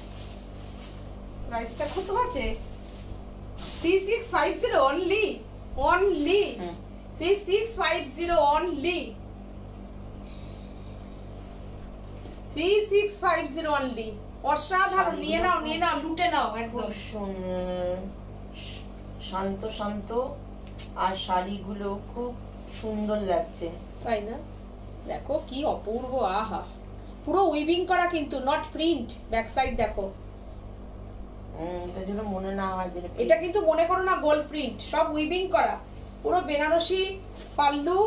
প্রাইসটা কত আছে? 3650 অনলি, অনলি 3650 অনলি, 3650 অনলি। অসাধারণ, নিয়ে নাও, নিয়ে নাও, লুটে নাও একদম। শান্ত শান্ত, আর শাড়িগুলো খুব সুন্দর লাগছে, তাই না? দেখো কি অপূর্ব, আহা, পুরো উইভিং করা কিন্তু, নট প্রিন্ট। ব্যাক সাইড দেখো, এটা যেন মনে না হয় যে এটা কিন্তু মনে করো না গোল্ড প্রিন্ট, সব উইভিং করা। পুরো বেনারসি পাল্লু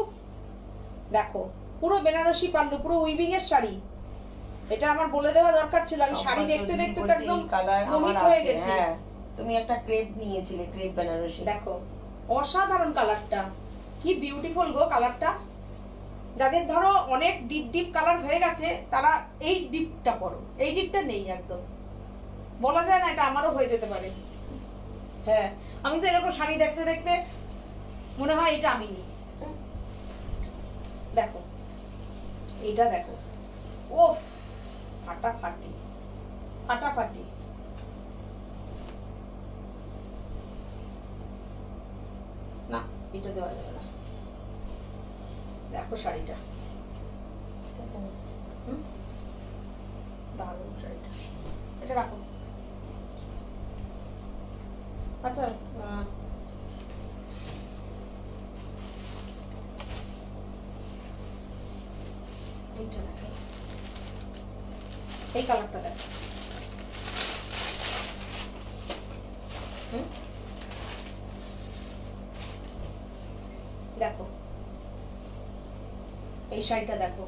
দেখো, পুরো বেনারসি পাল্লু, পুরো উইভিং এর শাড়ি। এটা আমার বলে দেওয়া দরকার ছিল, আমি শাড়ি দেখতে দেখতে তো একদম মোহিত হয়ে গেছি। তুমি একটা ক্রেপ নিয়েছিলে, ক্রেপ বেনারসি, দেখো অসাধারণ কালারটা, কি বিউটিফুল গো কালারটা। যাদের ধরো অনেক ডিপ ডিপ কালার হয়ে গেছে তারা এই ডিপটা পরো, এই ডিপটা নেই একদম, বলা যায় না, এটা আমারও হয়ে যেতে পারে। হ্যাঁ, আমি তো এরকম শাড়ি দেখতে দেখতে মনে হয় এটা আমি নিই। দেখো এটা দেখো, ওফ, ফাটাফাটি, ফাটাফাটি। না, এটা দেওয়া যাবে না। দেখো শাড়িটা, দারুণ শাড়িটা, এটা রাখো। আচ্ছা, এইটা দেখাই, এই কালারটা দেখো, দেখো এই শাড়িটা দেখো,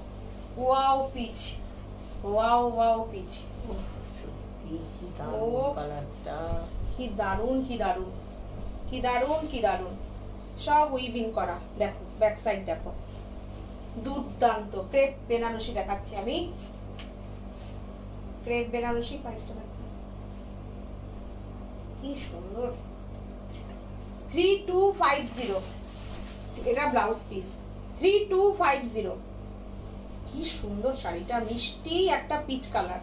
wow peach, wow wow peach, সত্যি কি দারুণ কালারটা, কি দারুণ কি দারুণ কি দারুণ কি দারুণ, সব উইভিং করা। দেখো ব্যাক সাইড দেখো, দুর্দান্ত। ক্রেপ বেনারসি দেখাচ্ছি আমি, ক্রেপ বেনারসি প্রাইসটা দেখো কি সুন্দর, 3250, এটা ব্লাউজ পিস, 3250। কি সুন্দর শাড়িটা, মিষ্টি একটা পিচ কালার।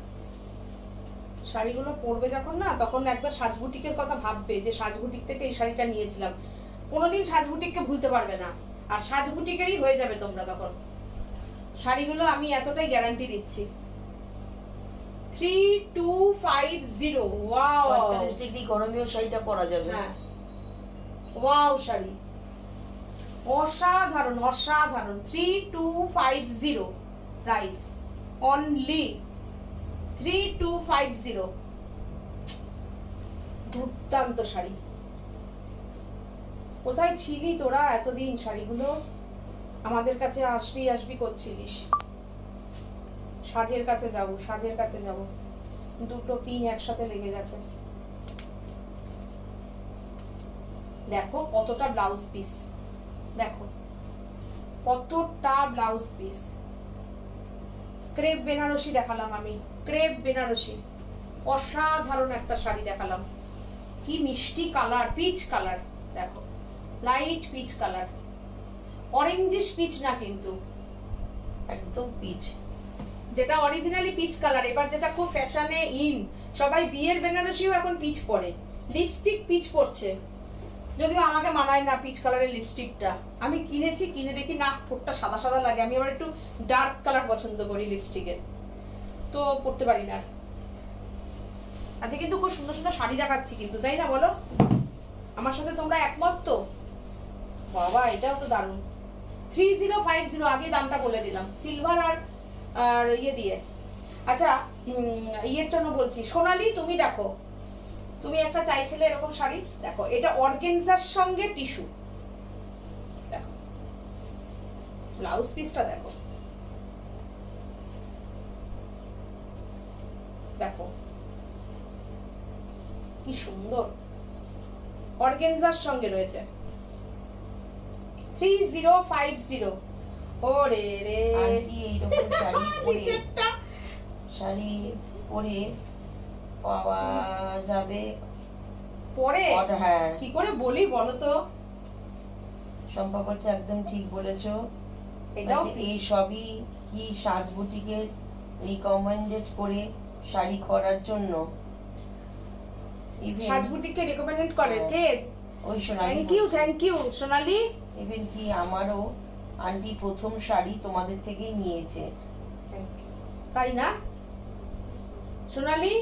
শাড়িগুলো পরবে যখন না, তখন একবার সাজবুটিকের কথা ভাববে যে সাজবুটিক থেকে এই শাড়িটা নিয়েছিলাম। কোনোদিন সাজবুটিককে ভুলতে পারবে না, আর সাজবুটিকেরই হয়ে যাবে তোমরা তখন। শাড়িগুলো আমি এতটাই গ্যারান্টি দিচ্ছি। 3250, ওয়াও, 45 ডিগ্রি গরমেও শাড়িটা পরা যাবে। হ্যাঁ, ওয়াও শাড়ি, অসাধারণ অসাধারণ। 3250 প্রাইস, অনলি 3250। দুর্দান্ত শাড়ি। কোথায় ছিলি তোরা এতদিন? শাড়িগুলো আমাদের কাছে আসবি আসবি করছিলিস। সাজের কাছে যাব, সাজের কাছে যাব, দুটো পিন একসাথে লেগে গেছে। দেখো কতটা ব্লাউজ পিস, দেখো কতটা ব্লাউজ পিস। ক্রেপ বেনারসি দেখালাম আমি, ক্রেপ বেনারসি, অসাধারণ একটা শাড়ি দেখালাম। কি মিষ্টি কালার, পিচ কালার, দেখো light peach colour, orangish peach না কিন্তু, একদম পিচ, যেটা অরিজিনালি পিচ কালার। এবার যেটা খুব ফ্যাশনে ইন, সবাই বিয়ের বেনারসিও এখন পিচ পরে, লিপস্টিক পিচ পরছে। যদিও আমাকে মানায় না পিচ কালারের লিপস্টিকটা, আমি কিনেছি, কিনে দেখি না ঠোঁটটা সাদা সাদা লাগে। আমি আবার একটু ডার্ক কালার পছন্দ করি লিপস্টিকের, তো পরতে পারি না। আজকে কিন্তু খুব সুন্দর সুন্দর শাড়ি দেখাচ্ছি কিন্তু, তাই না বলো? আমার সাথে তোমরা একমত তো? বাবা এটাও তো দারুণ। 3050, আগে দামটা বলে দিলাম, সিলভার আর ইয়ে দিয়ে। আচ্ছা ইয়ের জন্য বলছি, সোনালি তুমি দেখো, তুমি একটা চাইছিলে এরকম শাড়ি, দেখো এটা অর্গানজার সঙ্গে টিস্যু, দেখো ব্লাউজ পিসটা দেখো, দেখো কি সুন্দর, অর্গানজার সঙ্গে রয়েছে। 3050। ওরে রে, আন্টি এইরকম শাড়ি পরে, শাড়ি পরে পাওয়া যাবে পরে? হ্যাঁ, কি করে বলি বলো তো? সম্ভব হচ্ছে, একদম ঠিক বলেছো। এটাও এই সবই কি সাজ বুটিকের রিকমেন্ডেড করে শাড়ি করার জন্য, সাজ বুটিককে রেকমেন্ড করে কে? ওই Sonali. Thank you Sonali. Even কি আমারও আন্টি প্রথম শাড়ি তোমাদের থেকেই নিয়েছে। তাই না সোনালি?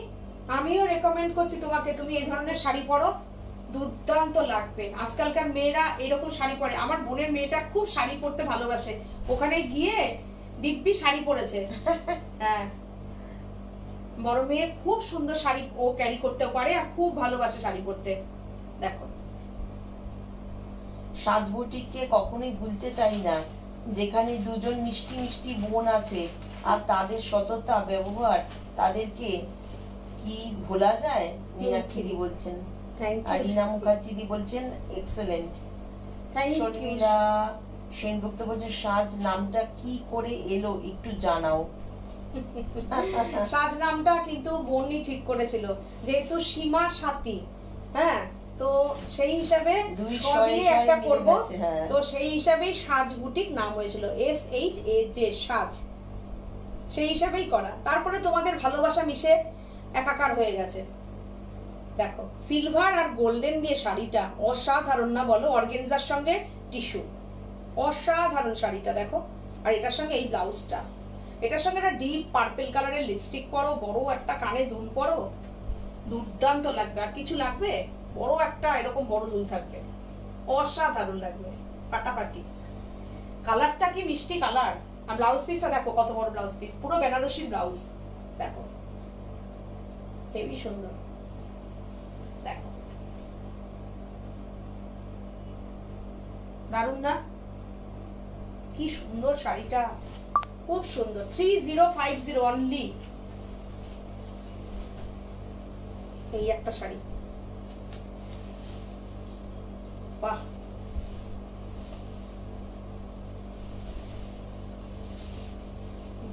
আমিও রেকমেন্ড করছি তোমাকে, তুমি এই ধরনের শাড়ি পরো, দুর্দান্ত লাগবে। আজকালকার মেয়েরা এরকম শাড়ি পরে। আমার বোনের মেয়েটা খুব শাড়ি পরতে ভালোবাসে, ওখানে গিয়ে দিব্যি শাড়ি পরেছে। হ্যাঁ, বড় মেয়ে খুব সুন্দর শাড়ি ও ক্যারি করতে পারে, আর খুব ভালোবাসে শাড়ি পরতে। দেখো সাজ বুটিককে কখনোই ভুলতে চাই না, যেখানে দুজন মিষ্টি মিষ্টি বোন আছে, আর তাদের সততা ব্যবহার, তাদেরকে কি ভোলা যায়? মীনাক্ষী বলছেন, আর রিনা মুখার্জি বলছেন এক্সেলেন্ট। শর্মিলা সেনগুপ্ত বলছে সাজ নামটা কি করে এলো একটু জানাও। সাজ নামটা কিন্তু বোনই ঠিক করেছিল, যেহেতু সীমা সাথী, হ্যাঁ, তো সেই হিসাবে দুই একটা করব, হ্যাঁ, তো সেই হিসাবেই সাজ বুটিক নাম হয়েছিল, SHAJ সাজ, সেই হিসাবেই করা। তারপরে তোমাদের ভালোবাসা মিশে একাকার হয়ে গেছে। দেখো সিলভার আর গোল্ডেন দিয়ে শাড়িটা অসাধারণ না বলো? অর্গানজার সঙ্গে টিস্যু, অসাধারণ শাড়িটা দেখো। আর এটার সঙ্গে এই ব্লাউজটা, এটার সঙ্গে একটা ডিপ পার্পল কালারের লিপস্টিক পরো, বড় একটা কানে দুল পরো, দুর্দান্ত লাগবে। আর কিছু লাগবে? বড় একটা এরকম বড় দুল থাকবে, অসাধারণ লাগবে, পাটাপাটি। কালারটা কি মিষ্টি কালার। আর ব্লাউজ পিসটা দেখো কত বড় ব্লাউজ পিস, পুরো বেনারসি ব্লাউজ, দেখো হেভি সুন্দর। দেখো দারুণ না? কি সুন্দর শাড়িটা, খুব সুন্দর। 3050 অনলি। এই একটা শাড়ি, বাহ,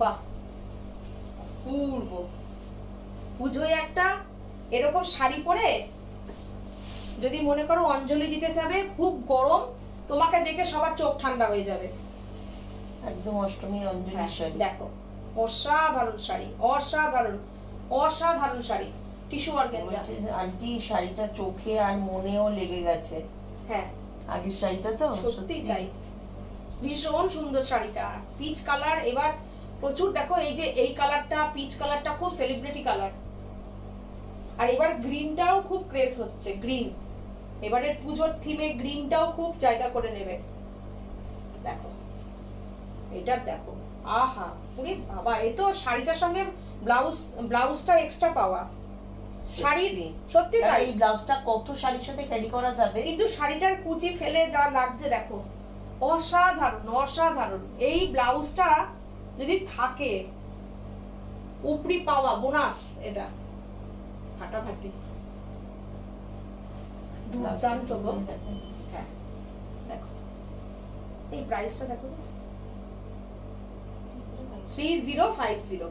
বাহ, পূর্ব পুজোয় একটা এরকম শাড়ি পরে যদি মনে করো অঞ্জলি দিতে যাবে, খুব গরম, তোমাকে দেখে সবার চোখ ঠান্ডা হয়ে যাবে। একদম অষ্টমী অঞ্জলি শাড়ি। দেখো, অসাধারণ শাড়ি, অসাধারণ অসাধারণ শাড়ি, টিস্যু অর্গানজা। আন্টি শাড়িটা চোখে আর মনেও লেগে গেছে। হ্যাঁ, আগের শাড়িটা তো সত্যি তাই, ভীষণ সুন্দর শাড়িটা, পিচ কালার। এবার প্রচুর দেখো, এই যে এই কালারটা, পিচ কালারটা খুব সেলিব্রিটি কালার। আর এবার গ্রিনটাও খুব ক্রেজ হচ্ছে, গ্রিন। এবারের পুজোর থিমে গ্রিনটাও খুব জায়গা করে নেবে। দেখো এটা, দেখো, আহা, ওরে বাবা, এই তো শাড়িটার সঙ্গে ব্লাউজটা এক্সট্রা পাওয়া। শাড়ির সত্যি তাই, এই ব্লাউজটা কত শাড়ির সাথে ক্যারি করা যাবে, কিন্তু শাড়িটার কুচি ফেলে যা লাগছে দেখো, অসাধারণ অসাধারণ। এই ব্লাউজটা যদি থাকে, উপরি পাওয়া বোনাস, এটা ফাটাফাটি, দুর্দান্ত গো। হ্যাঁ দেখো, এই প্রাইসটা দেখো, 3050,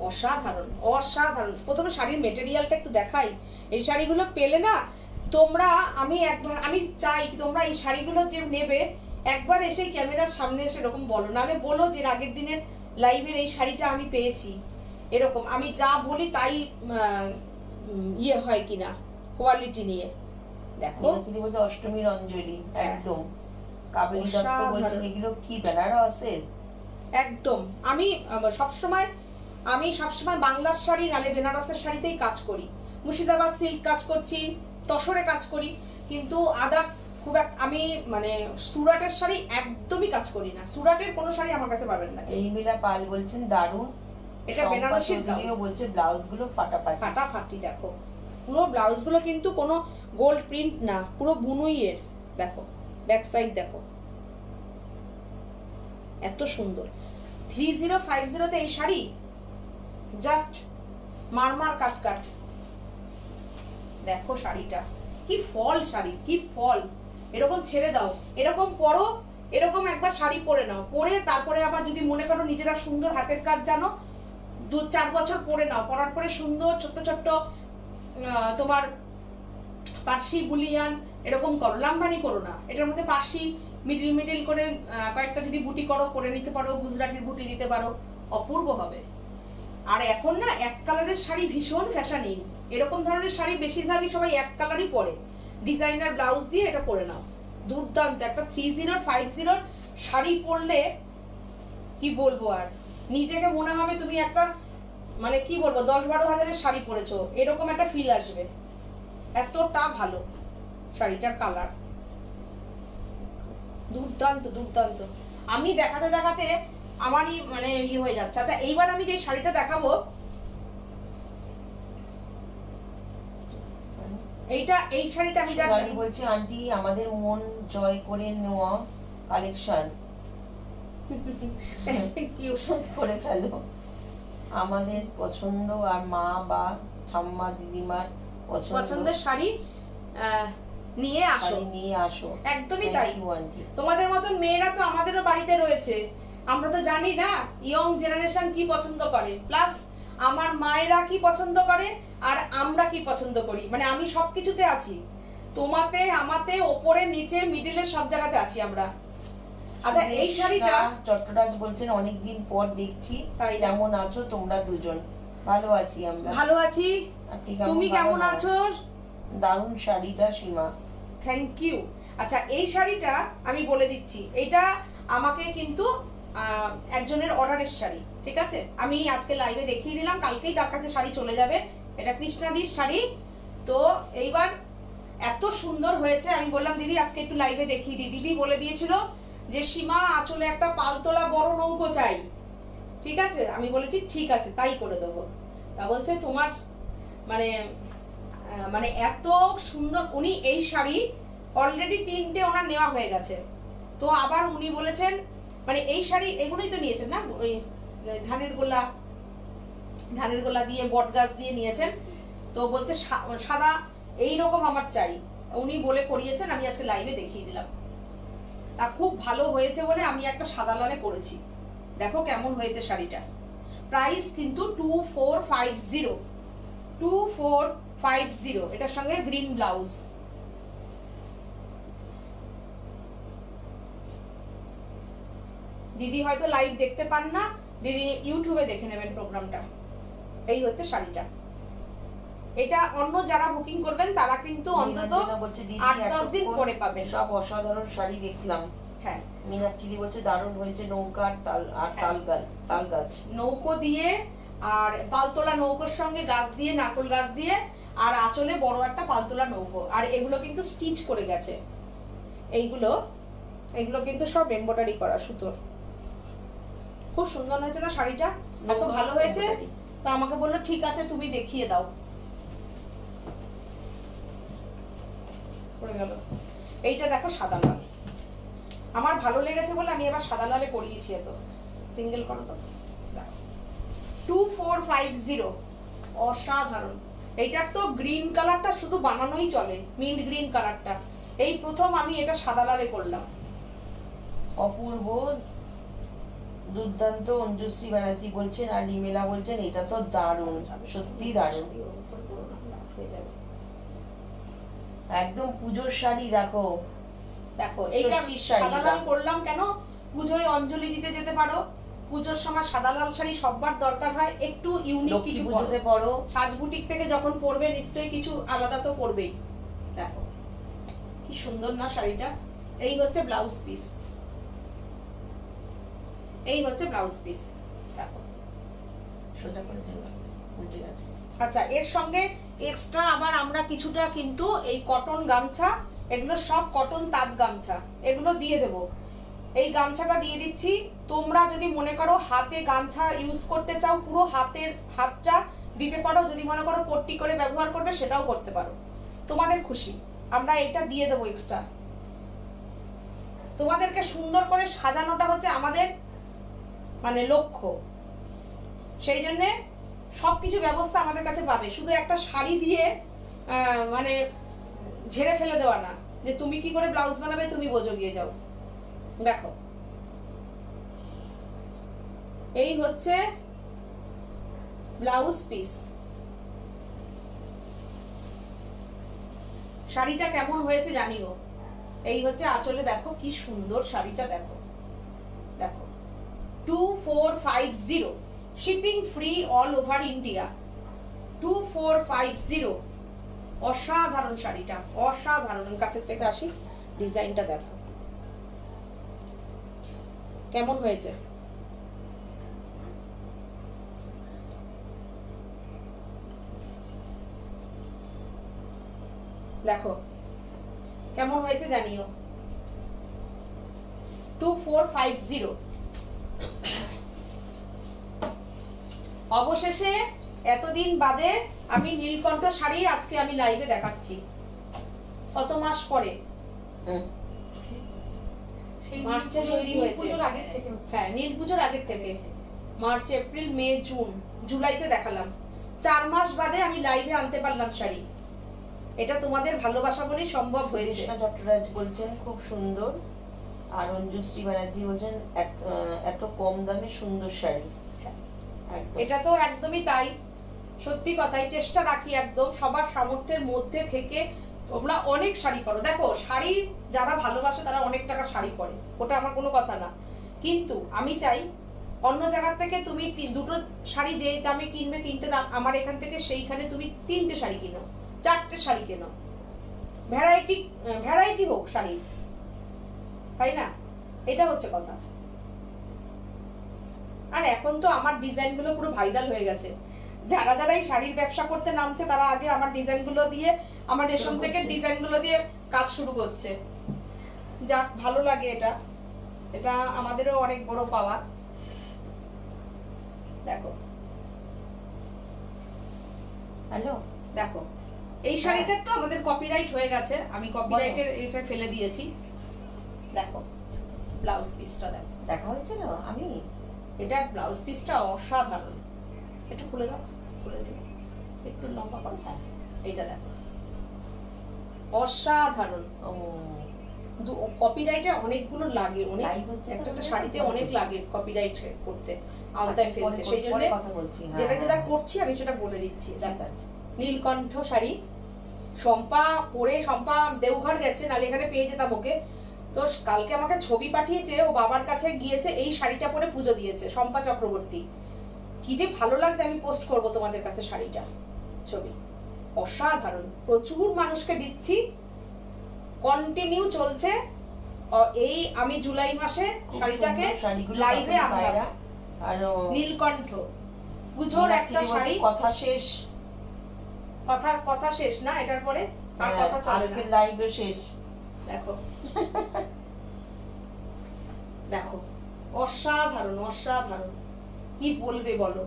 অসাধারণ অসাধারণ। প্রথমে শাড়ির মেটেরিয়ালটা একটু দেখাই। এই শাড়িগুলো পেলে না তোমরা, আমি চাই তোমরা এই শাড়িগুলো যে নেবে, একবার এসে ক্যামেরার সামনে এসে এরকম বলো, নাহলে বলো যে আগের দিনের লাইভের এই শাড়িটা আমি পেয়েছি। এরকম আমি যা বলি তাই ইয়ে হয় কিনা, কোয়ালিটি নিয়ে। দেখো কি বলছে, অষ্টমীর অঞ্জলি, একদম। কাবেরী দত্ত বলছেন এগুলো কি বেনারসের? একদম। আমি সবসময় বাংলার শাড়ি নালে বেনারসের শাড়িতেই কাজ করি। মুর্শিদাবাদ সিল্ক কাজ করছি, তসরে কাজ করি, কিন্তু আদার্স খুব একটা আমি মানে সুরাটের শাড়ি একদমই কাজ করি না। সুরাটের কোনো শাড়ি আমার কাছে পাবেন না। রিমিলা পাল বলছেন দারুণ, এটা বেনারসি ব্লাউজ, বলছে ব্লাউজগুলো ফাটাফাটি ফাটাফাটি। দেখো পুরো ব্লাউজগুলো কিন্তু কোনো গোল্ড প্রিন্ট না, পুরো বুনুইয়ের। দেখো ব্যাক সাইড দেখো, এত সুন্দর। 3050 তে এই শাড়ি জাস্ট মারমার কাট। দেখো শাড়িটা কি ফল, শাড়ি কি ফল। এরকম ছেড়ে দাও, এরকম পরো, এরকম একবার শাড়ি পরে নাও, পরে তারপরে আবার যদি মনে করো নিজেরা সুন্দর হাতের কাজ জানো, 2-4 বছর পরে নাও, পরার পরে সুন্দর ছোট্ট ছোট্ট তোমার পার্সি বুলিয়ান এরকম করো, লাম্বানি করো না। এটার মধ্যে পার্সি মিডিল করে কয়েকটা যদি বুটি করো, করে নিতে পারো, গুজরাটির বুটি দিতে পারো, অপূর্ব হবে। আর এখন না এক কালারের শাড়ি ভীষণ ফ্যাশনিং। এরকম ধরনের শাড়ি বেশিরভাগই সবাই এক কালারই পরে, ডিজাইনার ব্লাউজ দিয়ে এটা পরে নাও, দুর্দান্ত। একটা 3050 শাড়ি পরলে কি বলবো, আর নিজেকে মনে হবে তুমি একটা মানে কি বলবো 10-12 হাজারের শাড়ি পরেছো, এরকম একটা ফিল আসবে। এতটা ভালো শাড়িটার কালার, দুর্দান্ত দুর্দান্ত। আমি দেখাতে দেখাতে আমারই মানে ইয়ে হয়ে যাচ্ছে। আচ্ছা এইবার আমি যে শাড়িটা দেখাবো, এই শাড়িটা আমি জানি বলছি আন্টি আমাদের মন জয় করে নেওয়া কালেকশন কি ওষুধ করে ফেলো, আমাদের পছন্দ আর মা বা ঠাম্মা দিদিমার পছন্দের শাড়ি নিয়ে আসো। একদমই তাই। তোমাদের মতন মেয়েরা তো আমাদেরও বাড়িতে রয়েছে, আমরা তো জানি না ইয়ং জেনারেশন কি পছন্দ করে, প্লাস আমার মায়েরা কি পছন্দ করে আর আমরা কি পছন্দ করি। মানে আমি সবকিছুতে আছি, তোমাতে আমাতে ওপরে নিচে মিডিলে সব জায়গাতে আছি আমরা। আচ্ছা এই শাড়িটা চট্টরাজ বলছেন অনেকদিন পর দেখছি, কেমন আছো তোমরা দুজন? ভালো আছি আমরা, ভালো আছি, তুমি কেমন আছো? দারুণ শাড়িটা সীমা, থ্যাংক ইউ। আচ্ছা এই শাড়িটা আমি বলে দিচ্ছি, এটা আমাকে কিন্তু একজনের অর্ডারের শাড়ি, ঠিক আছে? আমি আজকে লাইভে দেখিয়ে দিলাম, কালকেই তার কাছে শাড়ি চলে যাবে। এটা কৃষ্ণাদির শাড়ি। তো এইবার এত সুন্দর হয়েছে, আমি বললাম দিদি আজকে একটু লাইভে দেখিয়ে দিই। দিদি বলে দিয়েছিল যে সীমা আঁচলে একটা পালতোলা বড় নৌকো চাই, ঠিক আছে? আমি বলেছি ঠিক আছে তাই করে দেবো। তা বলছে তোমার মানে মানে এত সুন্দর। উনি এই শাড়ি অলরেডি 3টে ওনার নেওয়া হয়ে গেছে, তো আবার উনি বলেছেন মানে এই শাড়ি এগুলোই তো নিয়েছেন না, ওই ধানের গোলা দিয়ে বট গাছ দিয়ে নিয়েছেন। তো বলছে সাদা এইরকম আমার চাই, উনি বলে করিয়েছেন, আমি আজকে লাইভে দেখিয়ে দিলাম। তা খুব ভালো হয়েছে বলে আমি একটা সাদা লালে করেছি। দেখো কেমন হয়েছে শাড়িটা। প্রাইস কিন্তু 2450, 2450। এটার সঙ্গে গ্রিন ব্লাউজ। দিদি হয়তো লাইভ দেখতে পান না, দিদি ইউটিউবে দেখে নেবেন প্রোগ্রামটা। এই হচ্ছে শাড়িটা। এটা অন্য যারা বুকিং করবেন তারা কিন্তু অন্তত 8-10 দিন পরে পাবেন। সব অসাধারণ শাড়ি দেখলাম। হ্যাঁ, মীনাক্ষী বলছে দারুণ হয়েছে, নৌকা আর তাল গাছ, নৌকো দিয়ে আর পালতোলা নৌকোর সঙ্গে গাছ দিয়ে, নারকোল গাছ দিয়ে, আর আঁচলে বড় একটা পালতোলা নৌকো। আর এগুলো কিন্তু স্টিচ করে গেছে, এইগুলো কিন্তু সব এমব্রয়ডারি করা সুতোর। খুব সুন্দর হয়েছে না শাড়িটা, এত ভালো হয়েছে। তা আমাকে বললো ঠিক আছে তুমি দেখিয়ে দাও। পড়ে গেল। এইটা দেখো সাদা লাল, আমার ভালো লেগেছে বলে আমি এবার সাদা লালে করিয়েছি। এত সিঙ্গেল করো তো। 2450, অসাধারণ। এইটার তো গ্রিন কালারটা শুধু বানানোই চলে, মিন্ট গ্রিন কালারটা। এই প্রথম আমি এটা সাদা লালে করলাম। অপূর্ব, দুর্দান্ত। অঞ্জশ্রী ব্যানার্জি বলছেন, আর রিমেলা বলছেন এটা তো দারুণ, সত্যি দারুণ, একদম পুজোর শাড়ি। দেখো দেখো এইটা সাদা লাল করলাম কেন, পুজোয় অঞ্জলি দিতে যেতে পারো, পুজোর সময় সাদা লাল শাড়ি সববার দরকার হয়, একটু ইউনিক কিছু পুজোতে পরো। সাজ বুটিক থেকে যখন পরবে নিশ্চয়ই কিছু আলাদা তো পরবেই। দেখো কি সুন্দর না শাড়িটা। এই হচ্ছে ব্লাউজ পিস, এই হচ্ছে ব্লাউজ পিস। দেখো সোজা করে দিলাম, উল্টে গেছে। আচ্ছা, এর সঙ্গে এক্সট্রা আবার আমরা কিছুটা কিন্তু এই কটন গামছা, এগুলো সব কটন তাঁত গামছা, এগুলো দিয়ে দেব। এই গামছাটা দিয়ে দিচ্ছি। তোমরা যদি মনে করো হাতে গামছা ইউজ করতে চাও, পুরো হাতটা দিতে পারো। যদি মনে করো পট্টি করে ব্যবহার করবে সেটাও করতে পারো, তোমাদের খুশি। আমরা এটা দিয়ে দেবো এক্সট্রা। তোমাদেরকে সুন্দর করে সাজানোটা হচ্ছে আমাদের মানে লক্ষ্য, সেই জন্য সবকিছু ব্যবস্থা আমাদের কাছে পাবে। শুধু একটা শাড়ি দিয়ে মানে ঝেড়ে ফেলে দেওয়া না, যে তুমি কি করে ব্লাউজ বানাবে তুমি বোঝো, গিয়ে যাও। দেখো এই হচ্ছে ব্লাউজ পিস। শাড়িটা কেমন হয়েছে জানিও। এই হচ্ছে আঁচলে, দেখো কি সুন্দর শাড়িটা। দেখো দেখো 2450, shipping free all over India. 2450, অসাধারণ শাড়িটা, অসাধারণ। কাছের থেকে আসি, ডিজাইনটা দেখো কেমন হয়েছে। দেখো কেমন হয়েছে জানিও। 2450। অবশেষে এতদিন বাদে আমি নীলকণ্ঠ শাড়ি আজকে আমি লাইভে দেখাচ্ছি, কত মাস পরে। মার্চে তৈরি হয়েছে, হ্যাঁ নীল পুজোর আগের থেকে। মার্চ, এপ্রিল, মে, জুন, জুলাইতে দেখালাম। 4 মাস বাদে আমি লাইভে আনতে পারলাম শাড়ি। এটা তোমাদের ভালোবাসা বলেই সম্ভব হয়েছে। চট্টরাজ বলছেন খুব সুন্দর, আর অঞ্জশ্রী ব্যানার্জি বলছেন এত কম দামে সুন্দর শাড়ি। এটা তো একদমই তাই, সত্যি কথাই। চেষ্টা রাখি একদম সবার সামর্থ্যের মধ্যে থেকে তোমরা অনেক শাড়ি পরো। দেখো শাড়ি যারা ভালোবাসে তারা অনেক টাকা শাড়ি পরে, ওটা আমার কোনো কথা না। কিন্তু আমি চাই অন্য জায়গা থেকে তুমি দুটো শাড়ি যে দামে কিনবে, 3টে দাম, আমার এখান থেকে সেইখানে তুমি 3টে শাড়ি কিনো, 4টে শাড়ি কেনো, ভ্যারাইটি হোক শাড়ি, তাই না? এটা হচ্ছে কথা। আর এখন তো আমার ডিজাইন গুলো পুরো ভাইরাল হয়ে গেছে। যারা যারা এই শাড়ির ব্যবসা করতে নামছে তারা আগে আমার ডিজাইন গুলো দিয়ে, আমার রেশম থেকে ডিজাইন গুলো দিয়ে কাজ শুরু করছে। যাক, ভালো লাগে এটা, এটা আমাদেরও অনেক বড় পাওয়া। দেখো হ্যালো, দেখো এই শাড়িটার তো আমাদের কপিরাইট হয়ে গেছে, আমি কপিরাইটের এটা ফেলে দিয়েছি। দেখো ব্লাউজ পিসটা দেখো, দেখা হয়েছিল আমি এটার ব্লাউজ পিসটা অসাধারণ। একটু খুলে দাও, খুলে দিও, একটু লম্বা করো। হ্যাঁ, এইটা দেখো, অসাধারণ। ও কপিরাইটে অনেকগুলো লাগে, অনেক Live হচ্ছে তো একটা মানে শাড়িতে কথা অনেক বলছি। লাগে কপিরাইট করতে, আওতায় ফেলতে। সেই জন্য কথা বলছি। যেটা যেটা করছি আমি সেটা বলে দিচ্ছি। ঠিক দেখো, আছে। নীলকণ্ঠ শাড়ি, শম্পা পরে, শম্পা দেওঘর গেছে, নালে এখানে পেয়ে যেতাম ওকে। তো কালকে আমাকে ছবি পাঠিয়েছে, ও বাবার কাছে গিয়েছে, এই শাড়িটা পরে পুজো দিয়েছে, শম্পা চক্রবর্তী। কি যে ভালো লাগছে, আমি পোস্ট করব তোমাদের কাছে শাড়িটা, ছবি। অসাধারণ, প্রচুর মানুষকে দিচ্ছি, কন্টিনিউ চলছে। এই আমি জুলাই মাসে শাড়িটাকে লাইভে আনলাম। আর নীলকণ্ঠ পুজোর একটা শাড়ি, কথা শেষ, কথা শেষ না, এটার পরে আর কথা চলে না। আজকের লাইভে শেষ। দেখো দেখো, অসাধারণ অসাধারণ, কি বলবে বলো,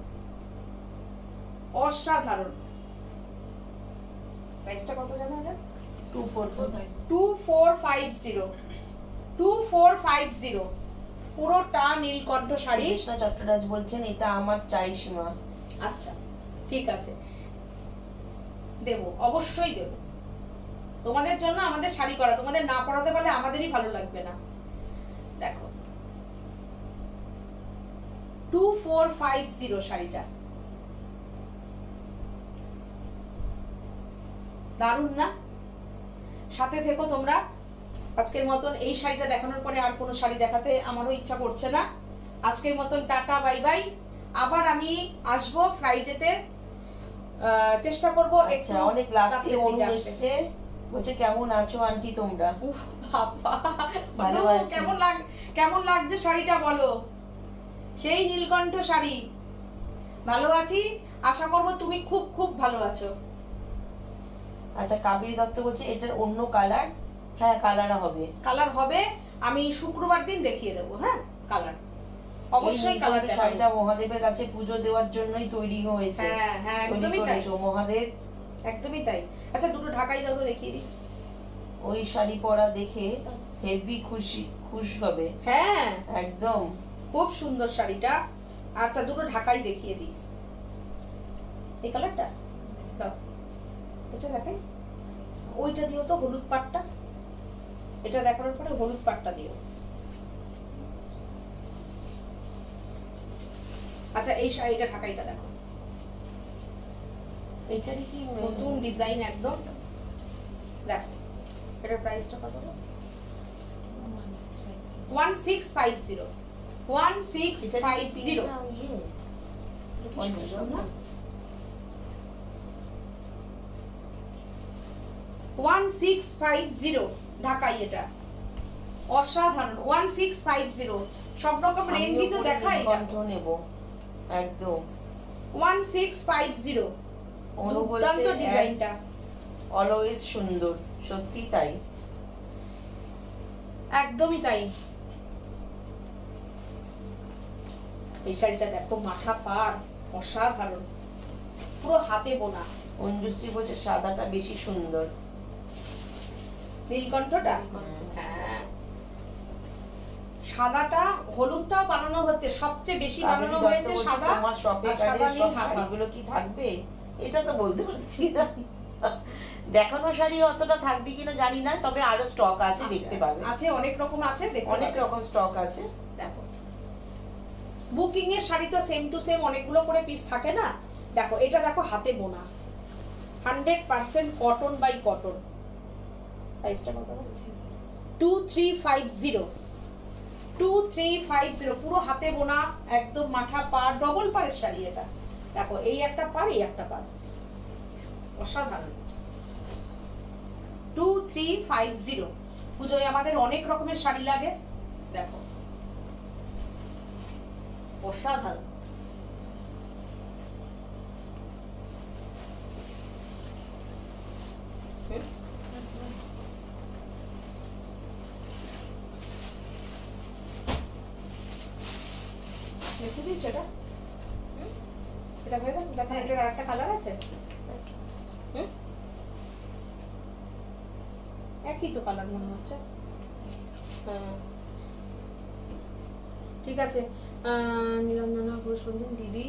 অসাধারণ। প্রাইসটা কত জানো এটা? 2450, 2450, পুরোটা নীলকণ্ঠ শাড়ি। কৃষ্ণা চট্টরাজ বলছেন এটা আমার চাই সীমা। আচ্ছা, ঠিক আছে, দেবো, অবশ্যই দেবো। তোমাদের জন্য আমাদের শাড়ি করা, তোমাদের না পরাতে পারলে আমাদেরই ভালো লাগবে না। দেখো, 2450 শাড়িটা, দারুণ না? সাথে থেকো তোমরা। আজকের মতন এই শাড়িটা দেখানোর পরে আর কোনো শাড়ি দেখাতে আমারও ইচ্ছা করছে না। আজকের মতন টাটা, বাই বাই। আবার আমি আসবো ফ্রাইডেতে, চেষ্টা করবো। আচ্ছা, অনেক লাস্টে অনু এসেছে, বলছে কেমন আছো আন্টি তোমরা? ভালো আছি। কেমন লাগছে শাড়িটা বলো? সেই নীলকণ্ঠ শাড়ি, ভালো আছি, আশা করবো তুমি খুব খুব ভালো আছো। আচ্ছা, কাবেরী দত্ত বলছে এটার অন্য কালার। হ্যাঁ, কালার হবে, কালার হবে, আমি শুক্রবার দিন দেখিয়ে দেবো। হ্যাঁ, কালার অবশ্যই, কালার। শাড়িটা মহাদেবের কাছে পুজো দেওয়ার জন্যই তৈরি হয়েছে। হ্যাঁ হ্যাঁ, একদমই তাই, মহাদেব, একদমই তাই। আচ্ছা, দুটো ঢাকাই দাও তো, দেখিয়ে দিই। ওই শাড়ি পরা দেখে হেভি খুশ হবে। হ্যাঁ, একদম খুব সুন্দর শাড়িটা। আচ্ছা, দুটো ঢাকাই দেখিয়ে দিই। এই কালারটা দাও, এটা দেখাই। ওইটা দিও তো, হলুদ পাটটা। এটা দেখানোর পরে হলুদ পাটটা দিও। আচ্ছা, এই শাড়িটা ঢাকাইটা দেখো, এটারই কি নতুন ডিজাইন একদম। দেখো, এটার প্রাইসটা কত? 1650, 1650। 1650 ঢাকাই, এটা অসাধারণ। 1650, সব রকম রেঞ্জই তো দেখাই। কণ্ঠ নেব একদম। 1650, দুর্দান্ত ডিজাইনটা, অলওয়েজ সুন্দর, সত্যি তাই, একদমই তাই। এই শাড়িটা দেখো, মাথা পাড়, অসাধারণ, পুরো হাতে বোনা। অঞ্জুশ্রী বলছে সাদাটা বেশি সুন্দর। নীলকণ্ঠটা, হ্যাঁ, সাদাটা, হলুদটাও বানানো হচ্ছে, সবচেয়ে বেশি বানানো হয়েছে সাদা। তোমার শপে সাদা নীল শাড়িগুলো কি থাকবে এটা তো বলতে পারছি না। দেখানো শাড়ি অতটা থাকবে কিনা জানি না, তবে আরো স্টক আছে, দেখতে পাবে। আছে, অনেক রকম আছে, অনেক রকম স্টক আছে। দেখো, বুকিং এর শাড়ি তো সেম টু সেম অনেকগুলো করে পিস থাকে না। দেখো, এটা দেখো, হাতে বোনা, 100% কটন বাই কটন। প্রাইসটা কত? 2350, 2350, পুরো হাতে বোনা, একদম মাথা পাড়, ডবল পাড়ের শাড়ি এটা। দেখো, এই একটা পাড়, এই একটা পাড়, অসাধারণ। 2350। পুজোয় আমাদের অনেক রকমের শাড়ি লাগে, দেখো, অসাধারণ। দেখে দিচ্ছ এটা? এটা হয়ে গেছে? দেখো, এটার আরেকটা কালার আছে। একই তো কালার মনে হচ্ছে। ঠিক আছে। নিরঞ্জনা ঘোষ বলছেন দিদি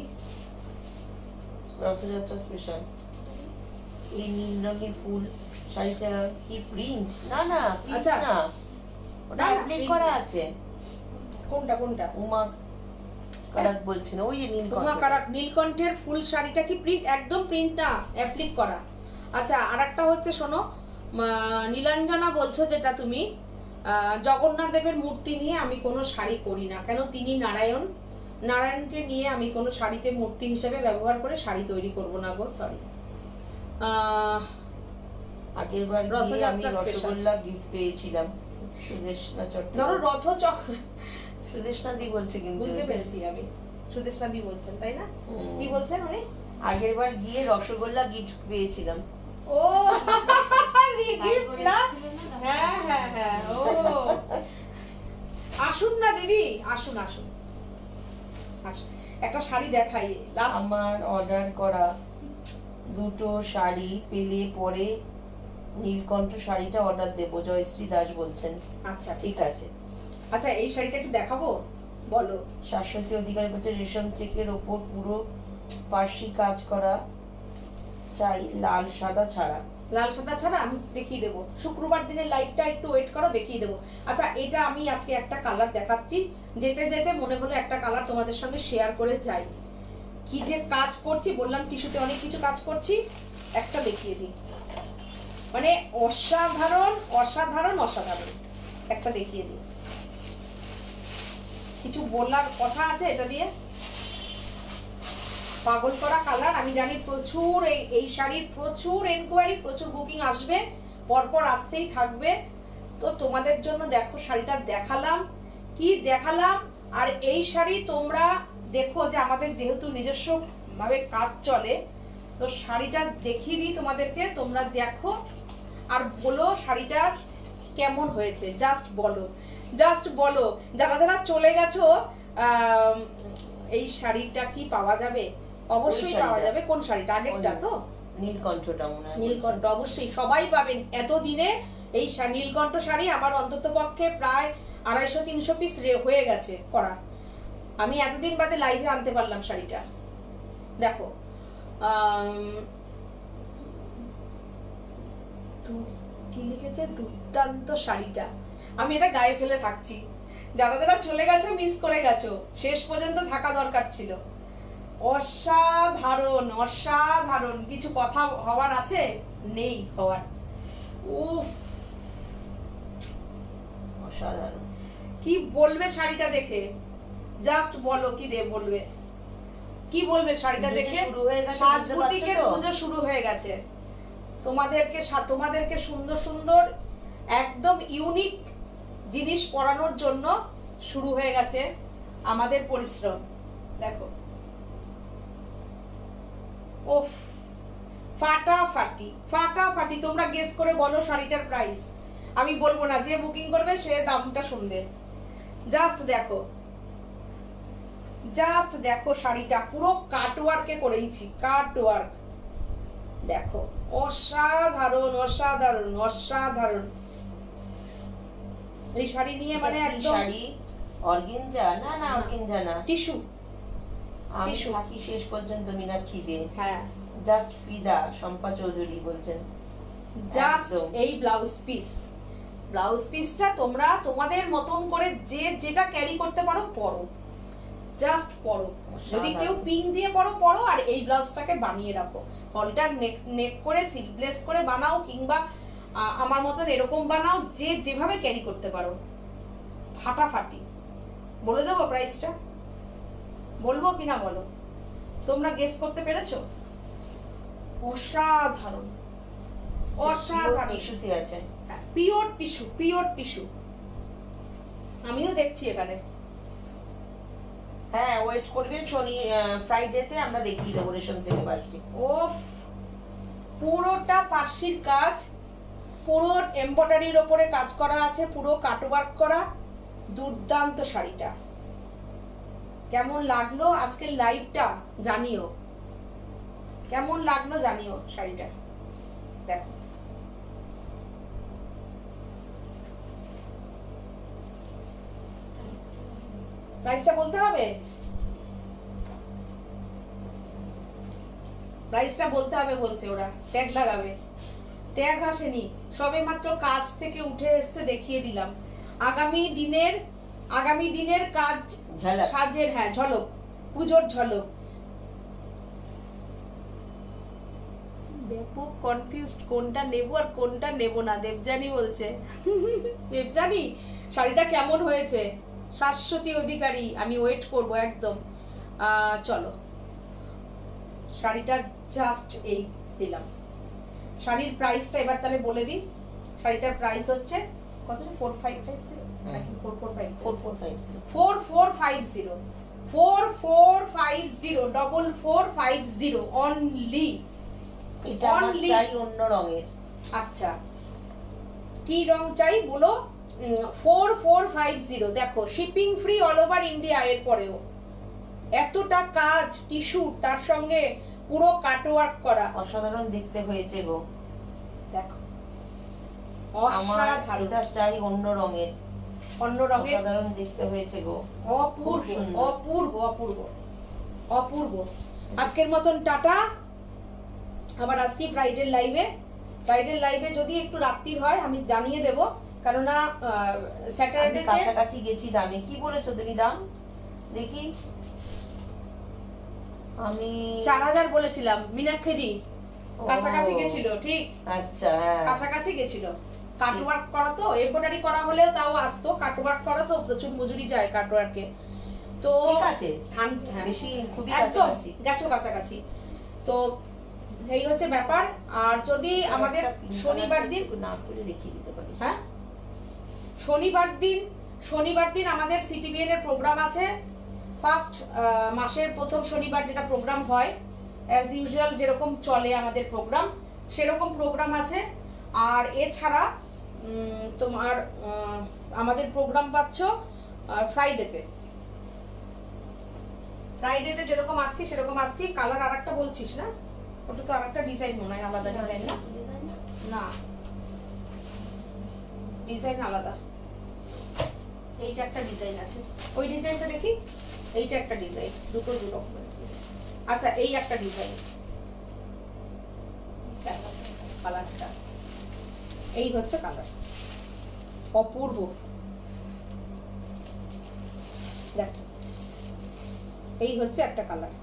রথযাত্রা স্পেশাল। এই নীল রঙের ফুল শাড়িটা কি প্রিন্ট? না না প্রিন্ট আচ্ছা। না, ওটা না, অ্যাপ্লিক print করা না। আছে। কোনটা কোনটা? উমা কারাক বলছেন, ওই যে নীল উমা কারাক নীলকণ্ঠের ফুল শাড়িটা কি প্রিন্ট? একদম প্রিন্ট না, অ্যাপ্লিক করা। আচ্ছা, আরেকটা হচ্ছে শোনো, নীলাঞ্জনা বলছো যেটা তুমি, জগন্নাথ দেবের মূর্তি নিয়ে আমি কোনো শাড়ি করি না, কেন তিনি নারায়ণ, নারায়ণকে নিয়ে আমি কোনো শাড়িতে মূর্তি হিসেবে ব্যবহার করে শাড়ি তৈরি করব না গো, সরি। আগের বার গিয়ে আমি রথযাত্রা special। রসগোল্লা গিফট পেয়েছিলাম সুদেশনা ধরো চট্টোপাধ্যায়। সুদেশনা দি বলছে কিন্তু, বুঝতে পেরেছি আমি, সুদেশনা দি বলছেন তাই না? হুম। কি বলছেন উনি? আগের বার গিয়ে রসগোল্লা গিফট পেয়েছিলাম। ও gift না? হ্যাঁ হ্যাঁ হ্যাঁ, ও আসুন না দিদি, আসুন আসুন আসুন, একটা শাড়ি দেখাই লাস্ট। আমার অর্ডার করা দুটো শাড়ি পেলে পরে নীলকণ্ঠ শাড়িটা অর্ডার দেবো, জয়শ্রী দাস বলছেন। আচ্ছা ঠিক আছে। আচ্ছা, এই শাড়িটা একটু দেখাবো, বলো। শাশ্বতী অধিকারী বলছে রেশম চেকের ওপর পুরো পার্সি কাজ করা চাই, লাল সাদা ছাড়া। লাল সাদা ছাড়া আমি দেখিয়ে দেবো, শুক্রবার দিনের লাইভটা একটু ওয়েট করো, দেখিয়ে দেবো। আচ্ছা, এটা আমি আজকে একটা কালার দেখাচ্ছি, যেতে যেতে মনে হলো একটা কালার তোমাদের সঙ্গে শেয়ার করে যাই। কি যে কাজ করছি, বললাম টিস্যুতে অনেক কিছু কাজ করছি, একটা দেখিয়ে দিই, মানে অসাধারণ অসাধারণ অসাধারণ, একটা দেখিয়ে দিই। কিছু বলার কথা আছে এটা দিয়ে? পাগল করা কালার, আমি জানি প্রচুর এই শাড়ির প্রচুর এনকোয়ারি, প্রচুর বুকিং আসবে, পরপর আসতেই থাকবে। তো তোমাদের জন্য দেখো শাড়িটা দেখালাম, কি দেখালাম। আর এই শাড়ি তোমরা দেখো যে আমাদের যেহেতু নিজস্ব ভাবে কাজ চলে, তো শাড়িটা দেখিয়ে দিই তোমাদেরকে, তোমরা দেখো আর বলো শাড়িটা কেমন হয়েছে, জাস্ট বলো, জাস্ট বলো। যারা যারা চলে গেছো, এই শাড়িটা কি পাওয়া যাবে? অবশ্যই পাওয়া যাবে। কোন শাড়িটা? আগেরটা তো নীলকণ্ঠটা মনে হয়। নীলকণ্ঠ অবশ্যই সবাই পাবেন এতদিনে। এই নীলকণ্ঠ শাড়ি আমার অন্তত পক্ষে প্রায় 250-300 পিস হয়ে গেছে করা। আমি এতদিন বাদে লাইভে আনতে পারলাম শাড়িটা। দেখো, কি লিখেছে, দুর্দান্ত শাড়িটা। আমি এটা গায়ে ফেলে থাকছি, যারা যারা চলে গেছো মিস করে গেছো, শেষ পর্যন্ত থাকা দরকার ছিল। অসাধারণ অসাধারণ, কিছু কথা হওয়ার আছে? নেই হওয়ার। উফ, অসাধারণ। কি বলবে শাড়িটা দেখে? জাস্ট বলো, কি বলবে, কি বলবে শাড়িটা দেখে? শুরু হয়ে গেছে, সাজবুটিকের পুজো শুরু হয়ে গেছে। তোমাদেরকে সুন্দর সুন্দর একদম ইউনিক জিনিস পরানোর জন্য শুরু হয়ে গেছে আমাদের পরিশ্রম। দেখো, ওফ, ফাটাফাটি ফাটাফাটি। তোমরা গেস করে বলো শাড়িটার প্রাইস। আমি বলবো না, যে বুকিং করবে সে দামটা শুনবে। জাস্ট দেখো, জাস্ট দেখো, শাড়িটা পুরো কাটওয়ার্কে করেইছি, কাটওয়ার্ক। দেখো, অসাধারণ অসাধারণ অসাধারণ। এই শাড়ি নিয়ে মানে একদম শাড়ি অর্গেনজা? না না, অর্গেনজা না, টিস্যু। আমি থাকি শেষ পর্যন্ত মীনাক্ষীতে। হ্যাঁ, জাস্ট ফিদা, শম্পা চৌধুরী বলছেন। জাস্ট এই ব্লাউজ পিস, ব্লাউজ পিসটা তোমরা তোমাদের মতন করে যে যেটা ক্যারি করতে পারো পরো, জাস্ট পরো। যদি কেউ পিঙ্ক দিয়ে পরো, আর এই ব্লাউজটাকে বানিয়ে রাখো, অল্টার নেক করে সিলপ্লেস করে বানাও, কিংবা আমার মতন এরকম বানাও, যে যেভাবে ক্যারি করতে পারো। ফাটাফাটি। বলে দেবো প্রাইসটা? বলবো কিনা বলো? তোমরা গেস করতে পেরেছো? অসাধারণ অসাধারণ। টিস্যুতে আছে, পিওর টিস্যু, পিওর টিস্যু। আমিও দেখছি এখানে। হ্যাঁ, ওয়েট করবেন, শনি ফ্রাইডেতে আমরা দেখিয়ে দেবো রেশম থেকে পার্সি। ওফ, পুরোটা পার্সির কাজ, পুরো এমব্রয়ডারির ওপরে কাজ করা আছে, পুরো কাটওয়ার্ক করা। দুর্দান্ত শাড়িটা। কেমন লাগলো আজকের লাইভটা জানিও, কেমন লাগলো জানিও শাড়িটা। দেখো, প্রাইসটা বলতে হবে, প্রাইসটা বলতে হবে বলছে ওরা, ট্যাগ লাগাবে। ট্যাগ আসেনি, সবে মাত্র কাজ থেকে উঠে এসছে, দেখিয়ে দিলাম। আগামী দিনের কাজ সাজের, হ্যাঁ ঝলক, পুজোর ঝলক। ব্যাপক কনফিউজড কোনটা নেব আর কোনটা নেব না। দেবজানি বলছে দেবজানি শাড়িটা কেমন হয়েছে? শাশ্বতী অধিকারী, আমি ওয়েট করব একদম। চলো শাড়িটা জাস্ট এই দিলাম। শাড়ির প্রাইসটা এবার তাহলে বলে দিই। শাড়িটার প্রাইস হচ্ছে কত? 4550 নাকি 4450? 4450 4450 অনলি। এটা আমার চাই অন্য রঙের। আচ্ছা কি রং চাই বলো? 4450। দেখো shipping free all over India. এর পরেও এতটা কাজ টিস্যু, তার সঙ্গে পুরো কাটওয়ার্ক করা, অসাধারণ দেখতে হয়েছে গো। দেখো আমার এটা চাই অন্য রঙের, অন্য রঙের, অসাধারণ দেখতে হয়েছে গো। অপূর্ব অপূর্ব অপূর্ব অপূর্ব। আজকের মতন টাটা, আবার আসছি ফ্রাইডে লাইভে। ফ্রাইডে লাইভে যদি একটু রাত্রির হয় আমি জানিয়ে দেব, কেননা স্যাটারডে কাছাকাছি গেছি দামে। কি বলেছো তুমি দাম? দেখি, আমি 4000 বলেছিলাম। মীনাক্ষী কাছাকাছি গেছিল, ঠিক? আচ্ছা, হ্যাঁ কাছাকাছি গেছিল। কাটওয়ার্ক করা তো, এমব্রয়ডারি করা হলেও তাও আসতো, কাটওয়ার্ক করা তো প্রচুর মজুরি যায় কাটওয়ার্কে। তো ঠিক আছে, বেশি খুবই কাছাকাছি গেছো, কাছাকাছি। তো এই হচ্ছে ব্যাপার। আর যদি আমাদের শনিবার দিন না করে দেখিয়ে দিতে পারিস। হ্যাঁ, শনিবার দিন আমাদের সিটিবিএন এর প্রোগ্রাম আছে। ফার্স্ট মাসের প্রথম শনিবার যেটা প্রোগ্রাম হয়, অ্যাজ ইউজুয়াল যেরকম চলে আমাদের প্রোগ্রাম, সেরকম প্রোগ্রাম আছে। আর এছাড়া তোমার আমাদের প্রোগ্রাম পাচ্ছ ফ্রাইডেতে যেরকম আসছি সেরকম আসছি। কালার আর একটা বলছিস না? ওটা তো আর একটা ডিজাইন মনে হয়, আলাদা ডিজাইন না? না, ডিজাইন আলাদা। এইটা একটা ডিজাইন আছে, ওই ডিজাইনটা দেখি। এইটা একটা ডিজাইন, দুটো দু রকমের। আচ্ছা এই একটা ডিজাইন, কালারটা এই হচ্ছে কালার, অপূর্ব। দেখো এই হচ্ছে একটা কালার।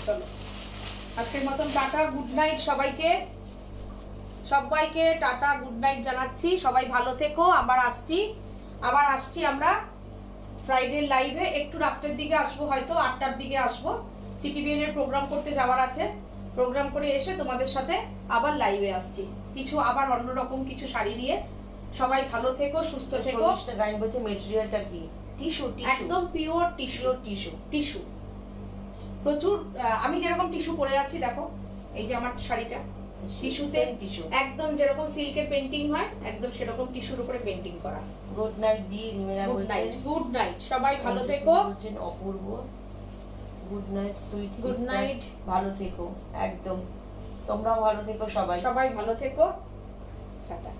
চলো আজকের মতন টাটা, গুড নাইট সবাইকে। সবাইকে টাটা, গুড নাইট জানাচ্ছি। সবাই ভালো থেকো। আবার আসছি আমরা ফ্রাইডে লাইভে। একটু রাত্রের দিকে আসবো, হয়তো 8টার দিকে আসবো। সিটিবিএন এর প্রোগ্রাম করতে যাওয়ার আছে। প্রোগ্রাম করে এসে তোমাদের সাথে আবার লাইভে আসছি, কিছু আবার অন্যরকম কিছু শাড়ি নিয়ে। সবাই ভালো থেকো, সুস্থ থেকো। গাইন বলছে মেটেরিয়ালটা কি? টিস্যু, একদম পিওর টিস্যু। প্রচুর, আমি যেরকম টিস্যু পরে আছি দেখো, এই যে আমার শাড়িটা টিস্যুতে, একদম যেরকম সিল্কের পেন্টিং হয়, একদম সেরকম টিস্যুর উপরে পেন্টিং করা। গুড নাইট দি, গুড নাইট, সবাই ভালো থেকো। অপূর্ব, good night sweet, good night, ভালো থেকো একদম। তোমরাও ভালো থেকো, সবাই ভালো থেকো, টাটা।